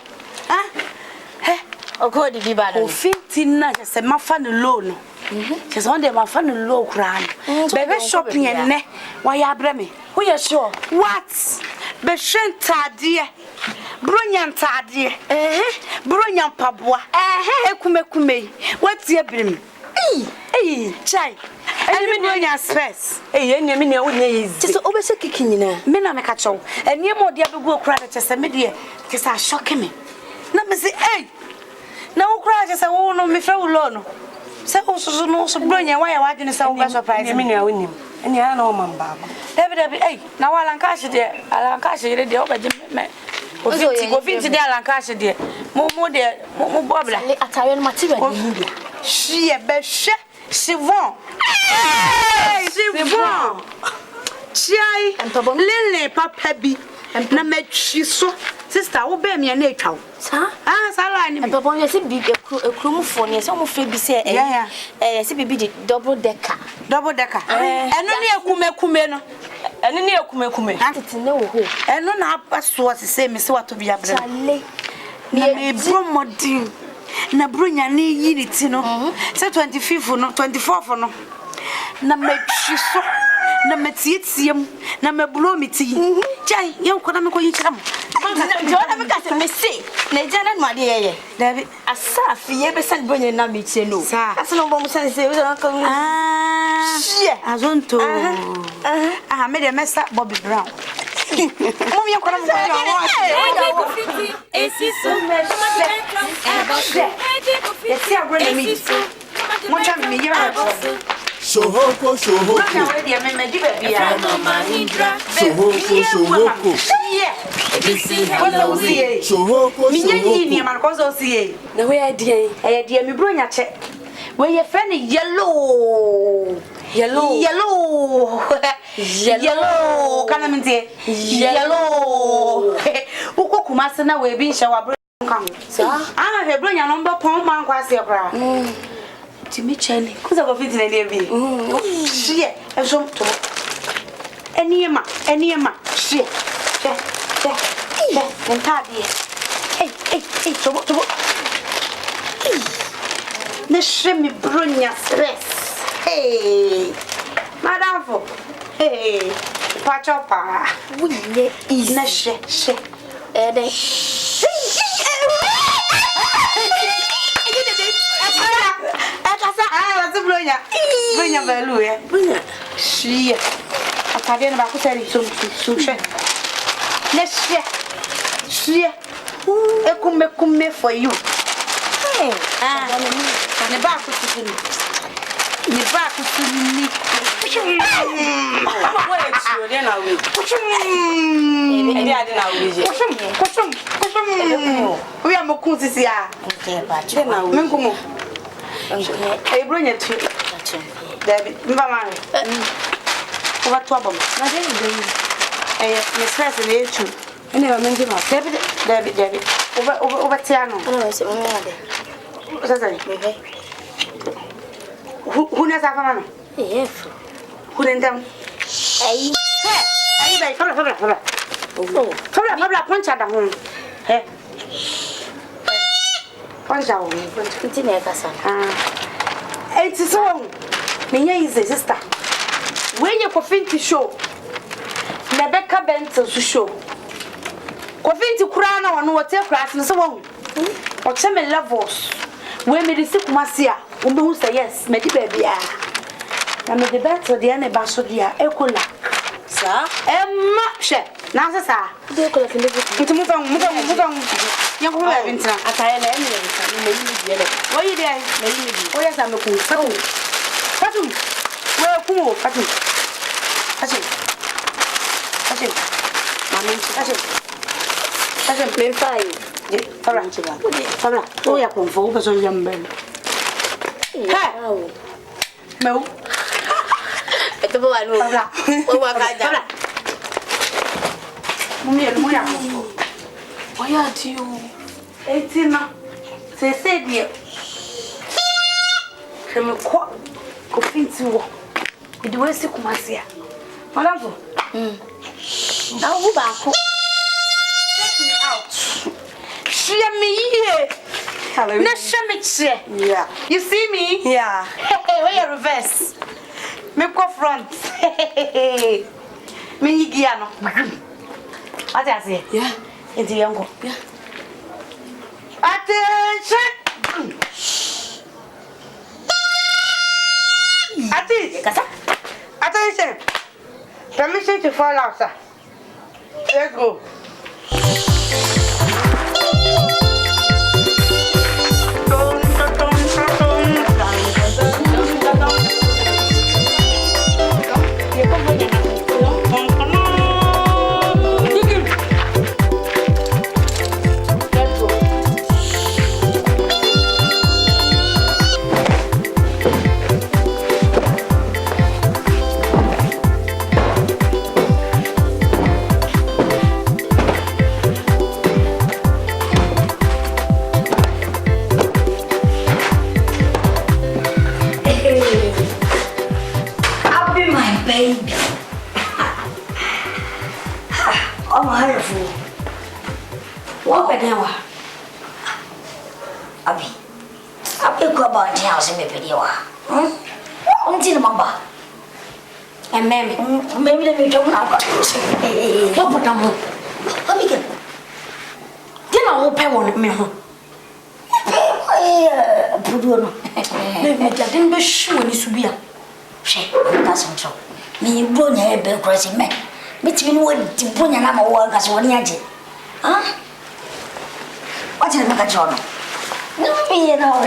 Oh, God, the Bible. 15 nights, a muffin alone. Just one day, my fun low crown. Baby shopping and ne. Why, Abrami? We are sure. What? Beshenta, dear. Bronya ntade. Bronya mpaboa. Ekume. Watie birim. Chai. Eni me bronya stress. Eni me ne wo ne easy. Tese obese kiki nyina. Me na me ka chaw. Eni mo de abegu okura de tese me de kesa shock me. Na me say na wo kura tese wo no me fra wo lo no. Se wo so no so bronya wa ya wa de ne se wo be surprise. Eni me ne wo nim. Eni ana wo mamba ba. David na wa lankash de alankash yire de obaje me. Ofinti de alankash de. Mo de mo bobla. Le atare no material ni bia. She be Chivon. Chivon. Chai. Lele papa bi. Na metwi so. Sister wo be me na etwa wo. Sa? Sala ni. Papa you say big ekromfo ne say mo free bi say say bibi di double decker. Double decker. Eno ne ekume no. Eno ne ekume. Tete ne wo ho. Eno na apaso se me se wato bi abre. Chale. Ne bromodin. Na bronya ne yiri ti no. Say 25th no, 24th no. Na metwi so. Na metietem. Na mebulo miti. Chai, yen koda me ko yi kira mo. Jona me ka se me say. Na jana no ade ye. David, asafi ye be san bronya na me tie no. Asa no bo mo san say we don kan. Azonto. Me de mesa Bobby Brown. Mo mi koda mo ko Fiti, Esiso, Yes, I bring me. Mo cha me yira. Sohoko. Na we de me di baby ya. Sohoko. Yeah. Sohoko. Sohoko. Mi nyi ni man ko so sie. Na we adie. Eh de mi bro nya che. We ye friend yellow. Kana mintie. Yellow. Uko kumase na we bi nhya wa bro kan. Sa. He bro nya no mba pon man kwase kra. Timi chani. Kuza ko fit na dia bi. Shie. Ezo to. Eniema. Shie. Entadie. Hey, to. Ne shemi bronya stress. Hey. Madam fo. Hey. Pachopa. Wunye is na she. Ede. Bronya velu ye. Bronya. Shie. Akade na ba ku seri so she. Ne she. Shie. Ekume for you. Hey. Ne ba ku sini. Ni ba ku sini. Mama boy exio de na we. Ede ade na we je. Koshum. We am ku sisi a. nke ba De na we. Menkumo. nke Bronya tu. David, mama. Oba to abom. Na de ni de. Me stress na etu. Ene ba menje ma. David. Oba tiano. ana we say mo ade Sasa. bebe Huna sa fama no. efu Huna ndam. ai Ai bai fabla. Fabla poncha da hon. He. Poncha hon. nti na ka sa Eti so. Menya is sister. When you coffee show. Rebecca Bentel show. Coffee kura na wono wote class no so won. O cheme levels. We me disi kumasia. We be who say yes, me di baby ah. Na me de beto de na ba so dia ekola. sa Emma she. Na sa. de ko la finde Nti mu fan. Yan ko ba bintra. Ataye na ene ni me ni die le. Wo yi de. Me ni die. O ya sa me ku. Fatu. We ku mo fatu. Fatu. Mami, fatu. me fai Fabla. O ya konfo o peso yambe. wow Meu. eto bo anu Fabla. o wa ka ja Mumi ya konfo. Oya dio. Etina. Se die. Kemi ko finti wo. Idi we si kumasia. Madam fo. na wo ba ko Share me here. Na share me here. Yeah. You see me? Yeah. Hey, where you reverse? Me go front. Me yigiano. What I say? Yeah. Enti yango. Attention. Attention. Permission to fall out, sir. Let's go. Maybe let me jump now. What put them? What we get? Then I will pay one me. Puduno. Me didn't be sure this will be a shame. That's so. Me born a bell crossing me. Between what the Bunyama work as one yaji. Huh? What's the matter, John? No, me, no.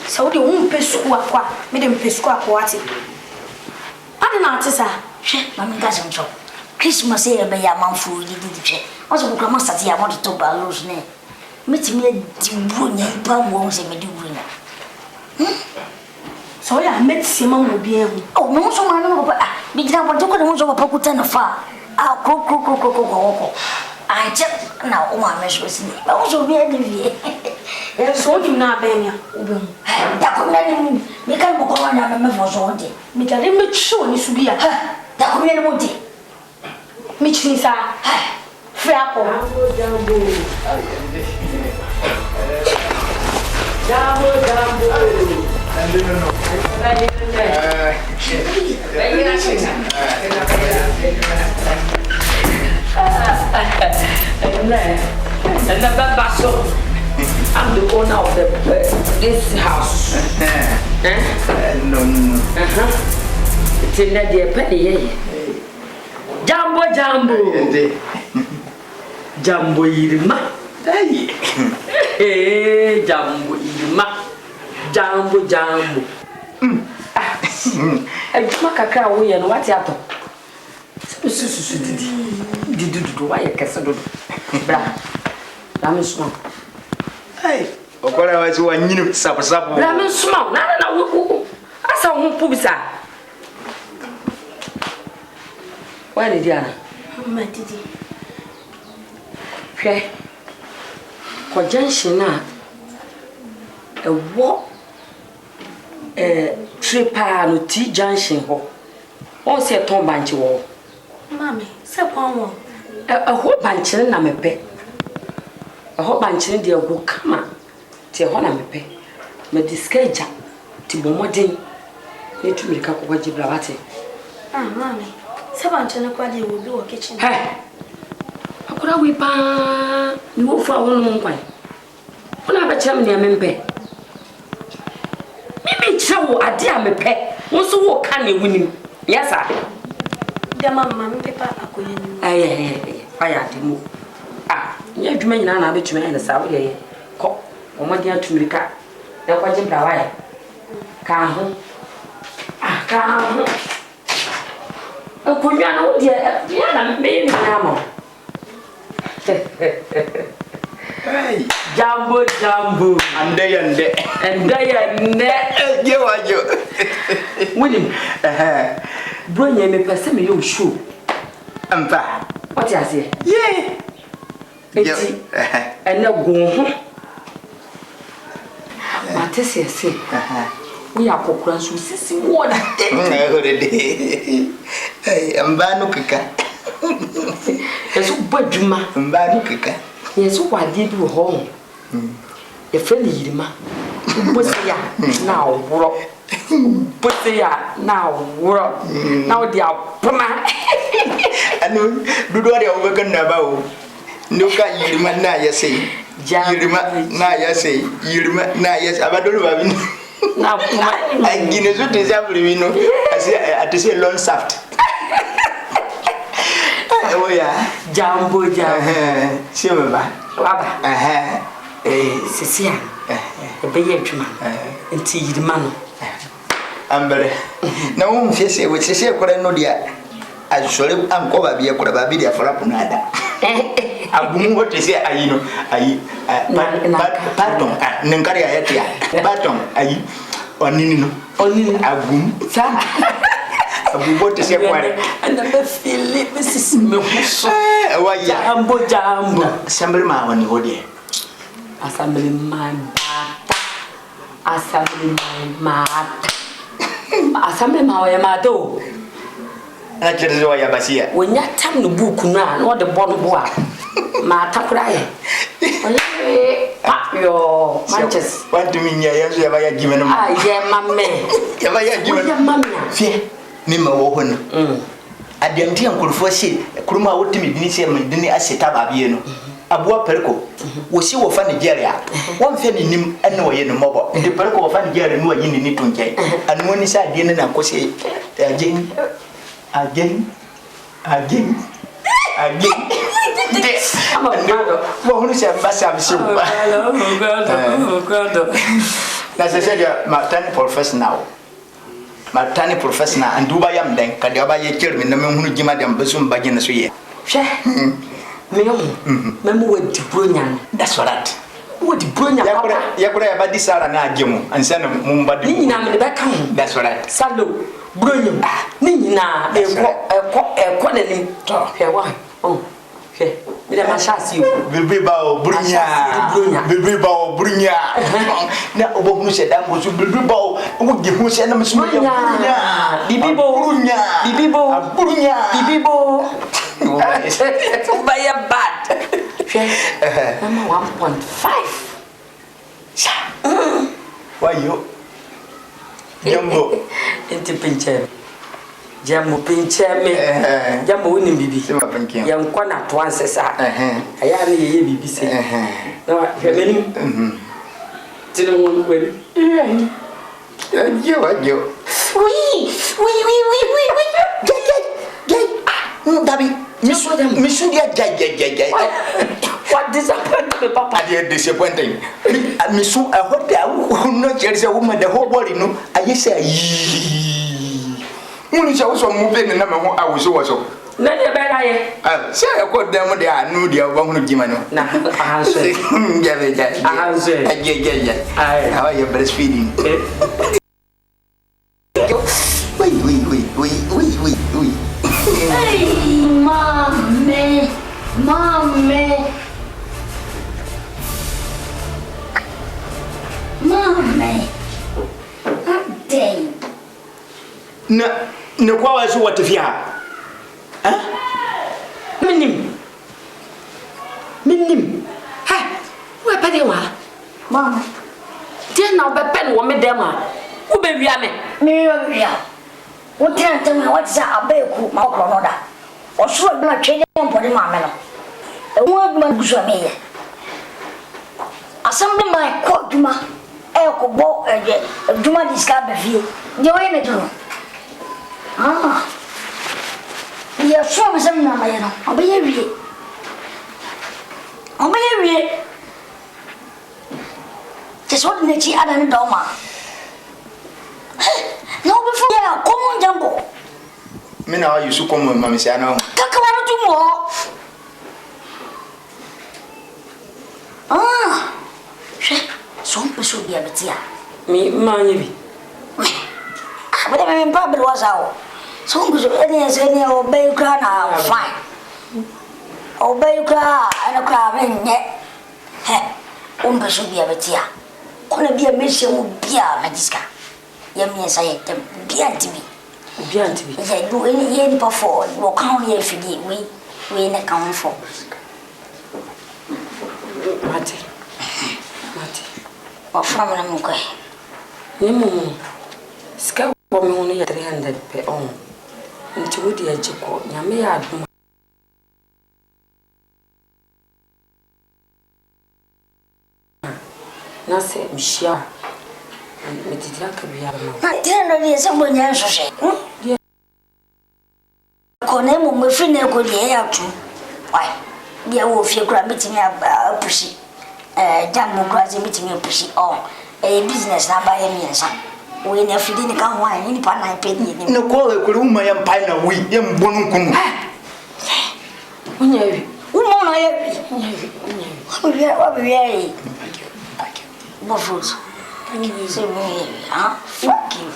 So the womb pesqua, made him pesqua quati. Mammy doesn't show. Christmas here by a month for the also, Grandmaster, I want to talk about lose name. Meet me at Bunya, Palm won't say me do winner. So I met Simon will be able. Oh, no, so I know, but because I want to go to Pokutan far. I'll cook. I just now, my mistress, I also be any. So you now, Benya. That could make a go on and remember for so day. Make a little sure you should be a that could be a moody. Mitchins are Frappo. And the basso. I'm the owner of this house. No. It's in that dear penny. Jambo. Jambo Irma. Hey, Jambo Irma. Jambo. I took a car away and what's up? Did you do why a castle? I'm small. Hey, Okola was one new supper. I'm small. No. I saw who Pubisa. Why did you? My diddy. Okay. Conjunction now. A walk. A trip no T junction. On say a tom bunch wall. Mammy, say one. A whole bunch in a me. A whole bunch in the book, come on. Tia Hona me pay. Me discaja. Tibomodin. Need to make up what you bravate. Ah, mammy. Seven quality will do a kitchen. Hey, how could I weep? You for one way. When I have a chum near Mempe. Maybe show a dear me pet. What's the walk can you win? Yes, sir. Dear mamma, paper, I couldn't. I had to move. Ah, you may not have it in the Saudi. Cock, or my dear to make up. They're watching the way. Come. Ah, come. Oh, dear, baby, hey, Jambo, and they you are you. William, bring me person you shoe. And that, what I say? Yeah, and no go. What is it? We are cooking some sissy water. Hey, I'm Banukaka. Yes, but you ma, Banukaka. Yes, what did you home? Your friend Yidima. Pussy now, rock. Pussy now, rock. Now, they are Puma. anu dudu ade wo bekan na ba o nuka yirima na yese yirima na yese yirima na yese abadolu ba bi na kuma agine zo te zabri bi no atese long shaft oya jambo siema ba baba sisia be ye twuma nti yirima no ambere na wo mfiese we sese kore no dia asore anko ba bi ekora ba bi dia fora punada agumu wote se ayino ayi pardon nankari ayatia pardon ayi onini no onini agum sa abu wote se kware anda be Philip sis me huso wa ya jambo assembly ma woni hodi assembly my mata assembly ma wa ma do na kire zo ya basia wonya tam no book no a no de bon bo a ma takura ye yo manches want to mean ya yanzu ya baya gimeno ye mamme ya baya gimeno ya mamme fie ni ma wo hono adianti ankurfo se kuruma wotimi dini se dini aseta babie no abua perko wo si wo fa Nigeria won fe ni nim ene wo ye no mobo ndi perko wo fa Nigeria no yi ni tonkai anu ni sa die na kose again mo hunu se mbasa bisi ba na se se dia matani professional and duba yam den ka dia ba ye kermi na me hunu gima dem besum ba gina so ye hwe me yo me mo wadi bronya that's right wadi bronya ya kura ya ba disara na agemu ansa na mu ba ni na me be kan that's right salo bronya ni nyina eko na nim to he wa he mi da ma shasi bilbi ba o brunya na obo hunu se da mo so bilbi ba o wo gi hu se na me so brunya bibibo ba ya bad she mama 1.5 wayo jambo enti pinche jambo pinche me jambo wini bibi ya nkwa na to ansesa aya na ye bibi se no femeni tinu won kweli yo oui Dabi misu dia jai what disappointed papa dia disappointing misu a hotel no cherish a woman the whole body no ayese ayi unu se wo so mu be na me ho awuso wo so na dia be na ye se ya ko dem de anu dia ba hunu gima no na ahanso ahanso aje how are you breastfeeding oui Hey, mommy. Day. Ne kwa wasu watafia. Minim. Ha, we pede wa. Mama. Dia na be pen wo me dem a. Wo be wia me. Me wia. What time what is a beku ma ko no da. O so be na twede mpo de ma me no. E wo aduma guso me ye. Assembly my ko duma e ko bo duma diska be fie. Je wo ne to. Ya so me sem na ma ye no. Obe wie. Just what ne chi ada ne do ma. No before ya come jambo. Mina wa yusu komo mama si ana. Kaka wanu tumo. So mpeso bia betia. Mi manyi bi. Bada me pa bel wasao. So mpeso ene obey kra na fine. Obey kra ana kra menye. Mpeso bia betia. Kona bia mesia mu bia magiska. Yemi say tem biantibi ya do any yen before wo kan ye fidi we na kan for mate o from na muko yemu ska wo me hono ya 300 pe on nti wo dia jiko nyame ya adum na se mshia metitira ka biya na tena ndio sababu nyanzo she kone mu mfine ko die ya tu wai bia wo fie kura mitimi pushi jamu kura ze mitimi pushi business na ba ye miensa we na fidi ni kan wa ni pa na pe ni no ko e kuru ma ya mpai na wi ye mbonu kunu unyewi umo na ye unyewi wa biye Bofos. Say me, huh? Fuck you.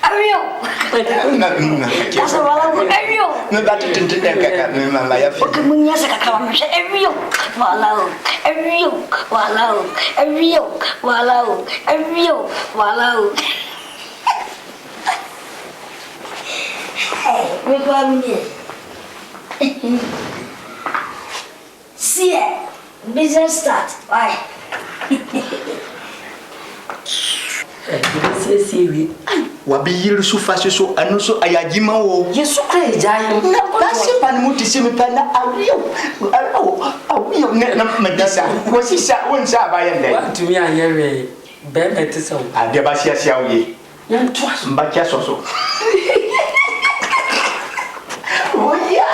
Ariel. That's all I want. Ariel. Me batu tintin kaka me mama ya fi. Okay, munya sa kaka wa say Ariel. Walao. Ariel. Walao. Ariel. Walao. Ariel. Walao. Hey, we go me. See business start. Why? See, Wabi yiru su fasi so anu so ayajima wo. Yesu kra jayo. Na kasi pan muti simi pana awiyo. Awiyo na madisa. Wasi sa won sa bayan dai. Wa tumi anyere be metisa wo. Ade ba sia sia wo. Yan twa Mba kia so. Oya.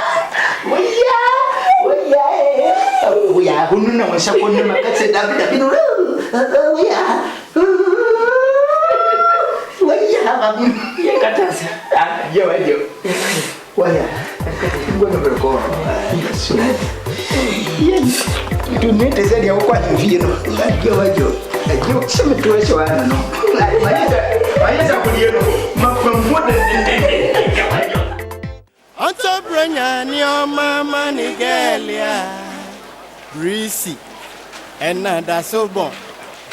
Oya, hunu na wasa ko na makatse dabi no. Oya. ye katasa. Yo. Oya. Ngono berko. Tu nete zedi ya kwa vino. Yo. Yo sema tu wewe wana no. Mayeza kulieno. Mafamboda ndende. Anto branya ni o mama ni gelia. Brisi. Enada so bon.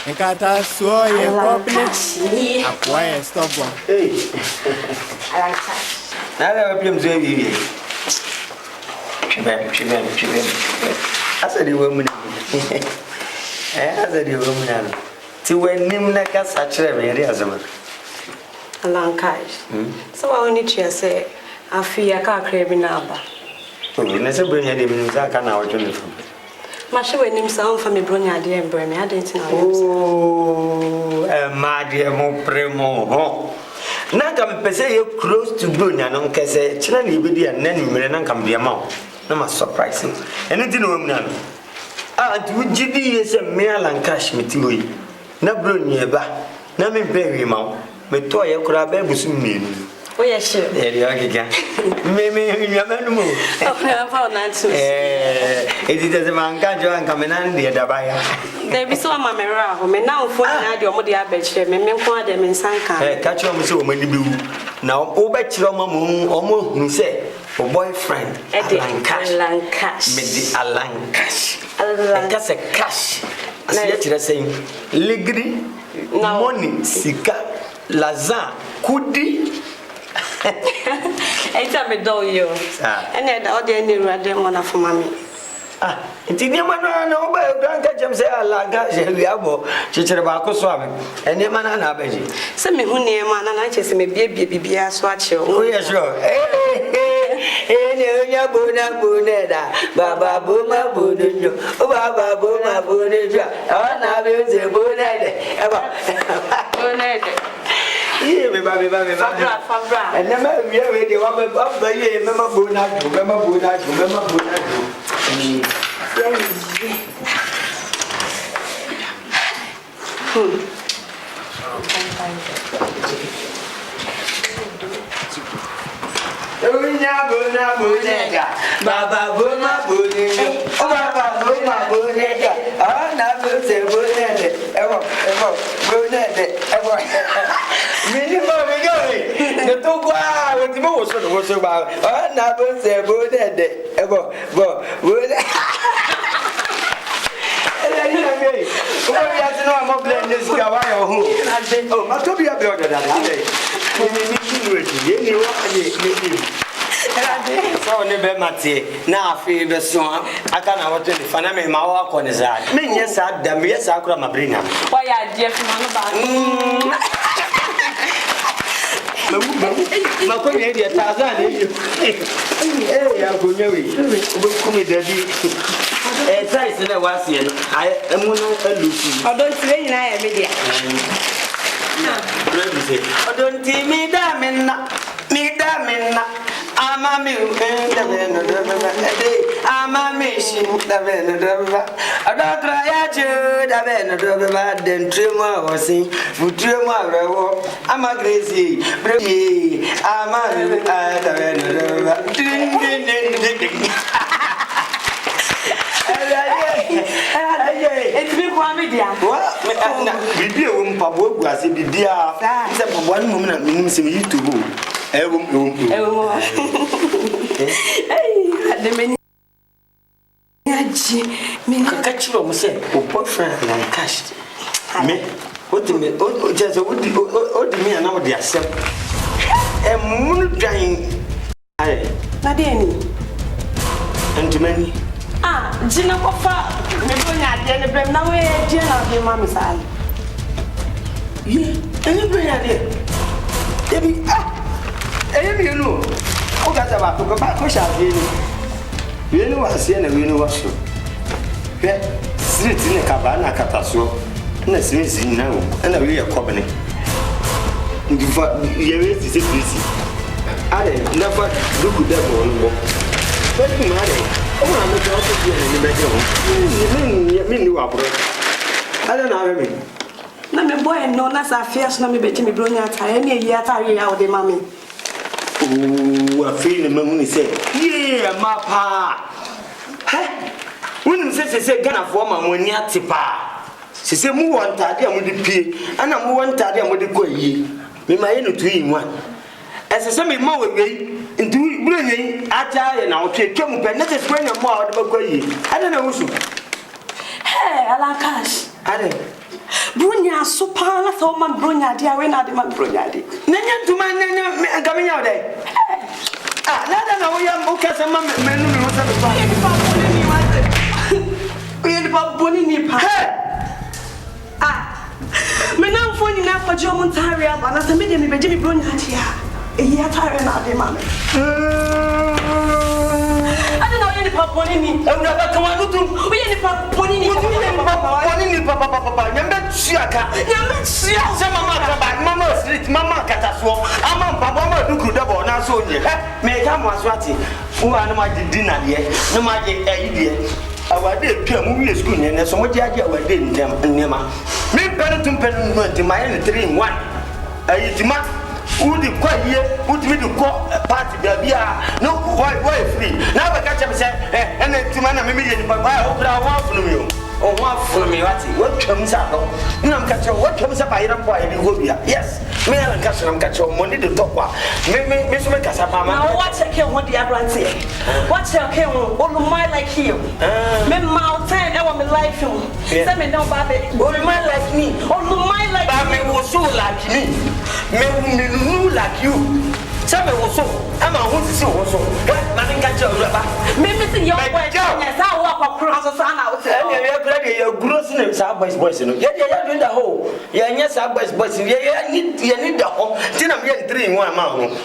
Nkata so ye company. Akwa ye stubborn. Hey. I like that. Nada wapi mzee hivi. Chibem. Asa di wewe mna. Asa di wewe mna. Ti wenim na kasa chere me ri azama. Alankai. So I only to say afia ka krebi na aba. Na se bronya de mi za ka na wato ne fam. Ma she we nim sa on fa me bronya de embre me adenti na. Ma de mo premo ho. Na ka me pese ye close to bronya no nkese kire na ibedi ya na nimere na kam de ma. Na ma surprising. Eni ti no wam na no. Anti wujidi ye se me Alankash metiwoyi. Na bronya ba. Na me pewi ma. Me to ye kura ba busu mmenu. Oh yeah, sure. Yeah, me nyamanu mo. I'm for nantu. It is a man can join coming and the dabaya. There be so mama ra ho me now phone na de omo de abechire me nko ade me nsanka. Catch you so many biu. Now obechire omo hu say o boyfriend Alankash. Me di Alankash. Alankash a cash. As yet you saying ligri money sika lazan kudi. Ita me do yo. Ene da ode ni ruade mo na for mami. Nti ni mana na oba Alankash jam say Alankash wi abo chichere ba ko so am. Ene mana na abeji. Se me hu ne ma na che se me bie bibia so a che o. Oh yes sure. Ene onya bona da. Baba boma bodojo. O baba boma bodojo. Ona be ze bona de. Eba. Bona de. Ye me ba. Fabra. And never we are ready. What ba ye me ma bona do. Onya bonega. Baba boma bodojo. O baba boma bodojo. Ona be ze bona de. Eba. Minimum we go. The two qua with the most was about. Na bo se bo de. Ebo. Oh, yes, no, I'm not playing this guy. Oh, my Toby, I brought that. So never mati na afi be so aka na wato ni fana me ma wa ko ne za me nye sa da me yes akura ma brina Why ya dear fi no ba. ma ko ne dia ta za ne ya ko nyawe o be ku me da bi size na was here. I am one elusi. I don't see any media. I don't see me damina. I'm a milk and the venom. I'm a mission, the venom. I don't cry at you, the venom. Then 3 more or sing for 3 more. I'm a crazy, I'm a venom. It's been one media. What? Video Pabo was a video. Except 1 moment, means you to go. Hey, the many. I catch you, say, or boyfriend and cash. Me, what do me? Oh, just what do me and now they accept. A moon dying. Aye, not any. And to many. Gina Papa, maybe not the end of now, Gina, your mamma's eye. Yeah, and you bring it. Debbie, you know. Oh, that's about to go back. Who shall be? You know, I see and we know what's so. Sit in a cabana catasso, and a Smith now, and a real company. You is it busy? I never look at them on walk. But you marry. Oh, I'm not going to be in the bedroom. You mean you are broke? I don't know. Na me boy no na sa fias na me beti me bronya ta ene yi atare ya ode mami. Oh, I feel me when he say, "Yeah, my pa." Hey, when say Ghana for my money atipa. She say mu want ade am de pie, ana mu want ade am de koyi. Me ma ye no 2 in 1. Ese say me ma we ndu bronya ata ye na o twetwam pe na se bronya mo a o de koyi. Ade na wusu. Hey, ala cash. Ade Brunya super na so man brunya dia we na de man brunya de. Nanya ntuma nanya gaminya ode. Nada na wo ya mo kase ma menu mi wo se ba. Ye ni pa boni ni wa se. Ye ni pa boni ni pa. Me na mfo ni na kwaje o ntare aba na se me de me beje mi brunya dia. Eyi atare na de ma me. Ade na ye ni pa boni ni. E una ba kan nutu. O ye ni pa boni ni. Papa, nyambe tsiaka. Nyambe tsia. Se mama kaba, mama street, mama kataso. Ama papa mama dukuru dabo na so nye. Me ka mo aswati. Wo anu ma didi na de. No ma je eyidie. Awade twa mu wi school nye ne so mo je age awade ndema. Me penu tumpenu no nti ma ye 3 in 1. Ayitima udi kwa ye, udi mi ko party bia no boy free. Na ba ka che me se ene ntima na me me ye ni ba o bra wa funu mi o. Oh, what for me? What comes out? No, catch what comes up. I don't buy the Hobia. Yes, me and catch them catch your money to talk. Me, so make us up. Now, what's a kill? What the Abrams here? What's a kill? All my like you. Me, mountain, I want me life. Send me no baby. All my like me. All my like me was so like me. Me, like you. Some was so. I'm a who's so. Nothing catch your rubber. Me, missing your boy. Yes, I walk across the sun out. You're grossing himself by boys. You're doing the whole. Yes, I boys. You need the whole. Then I'm getting 3 in 1 month.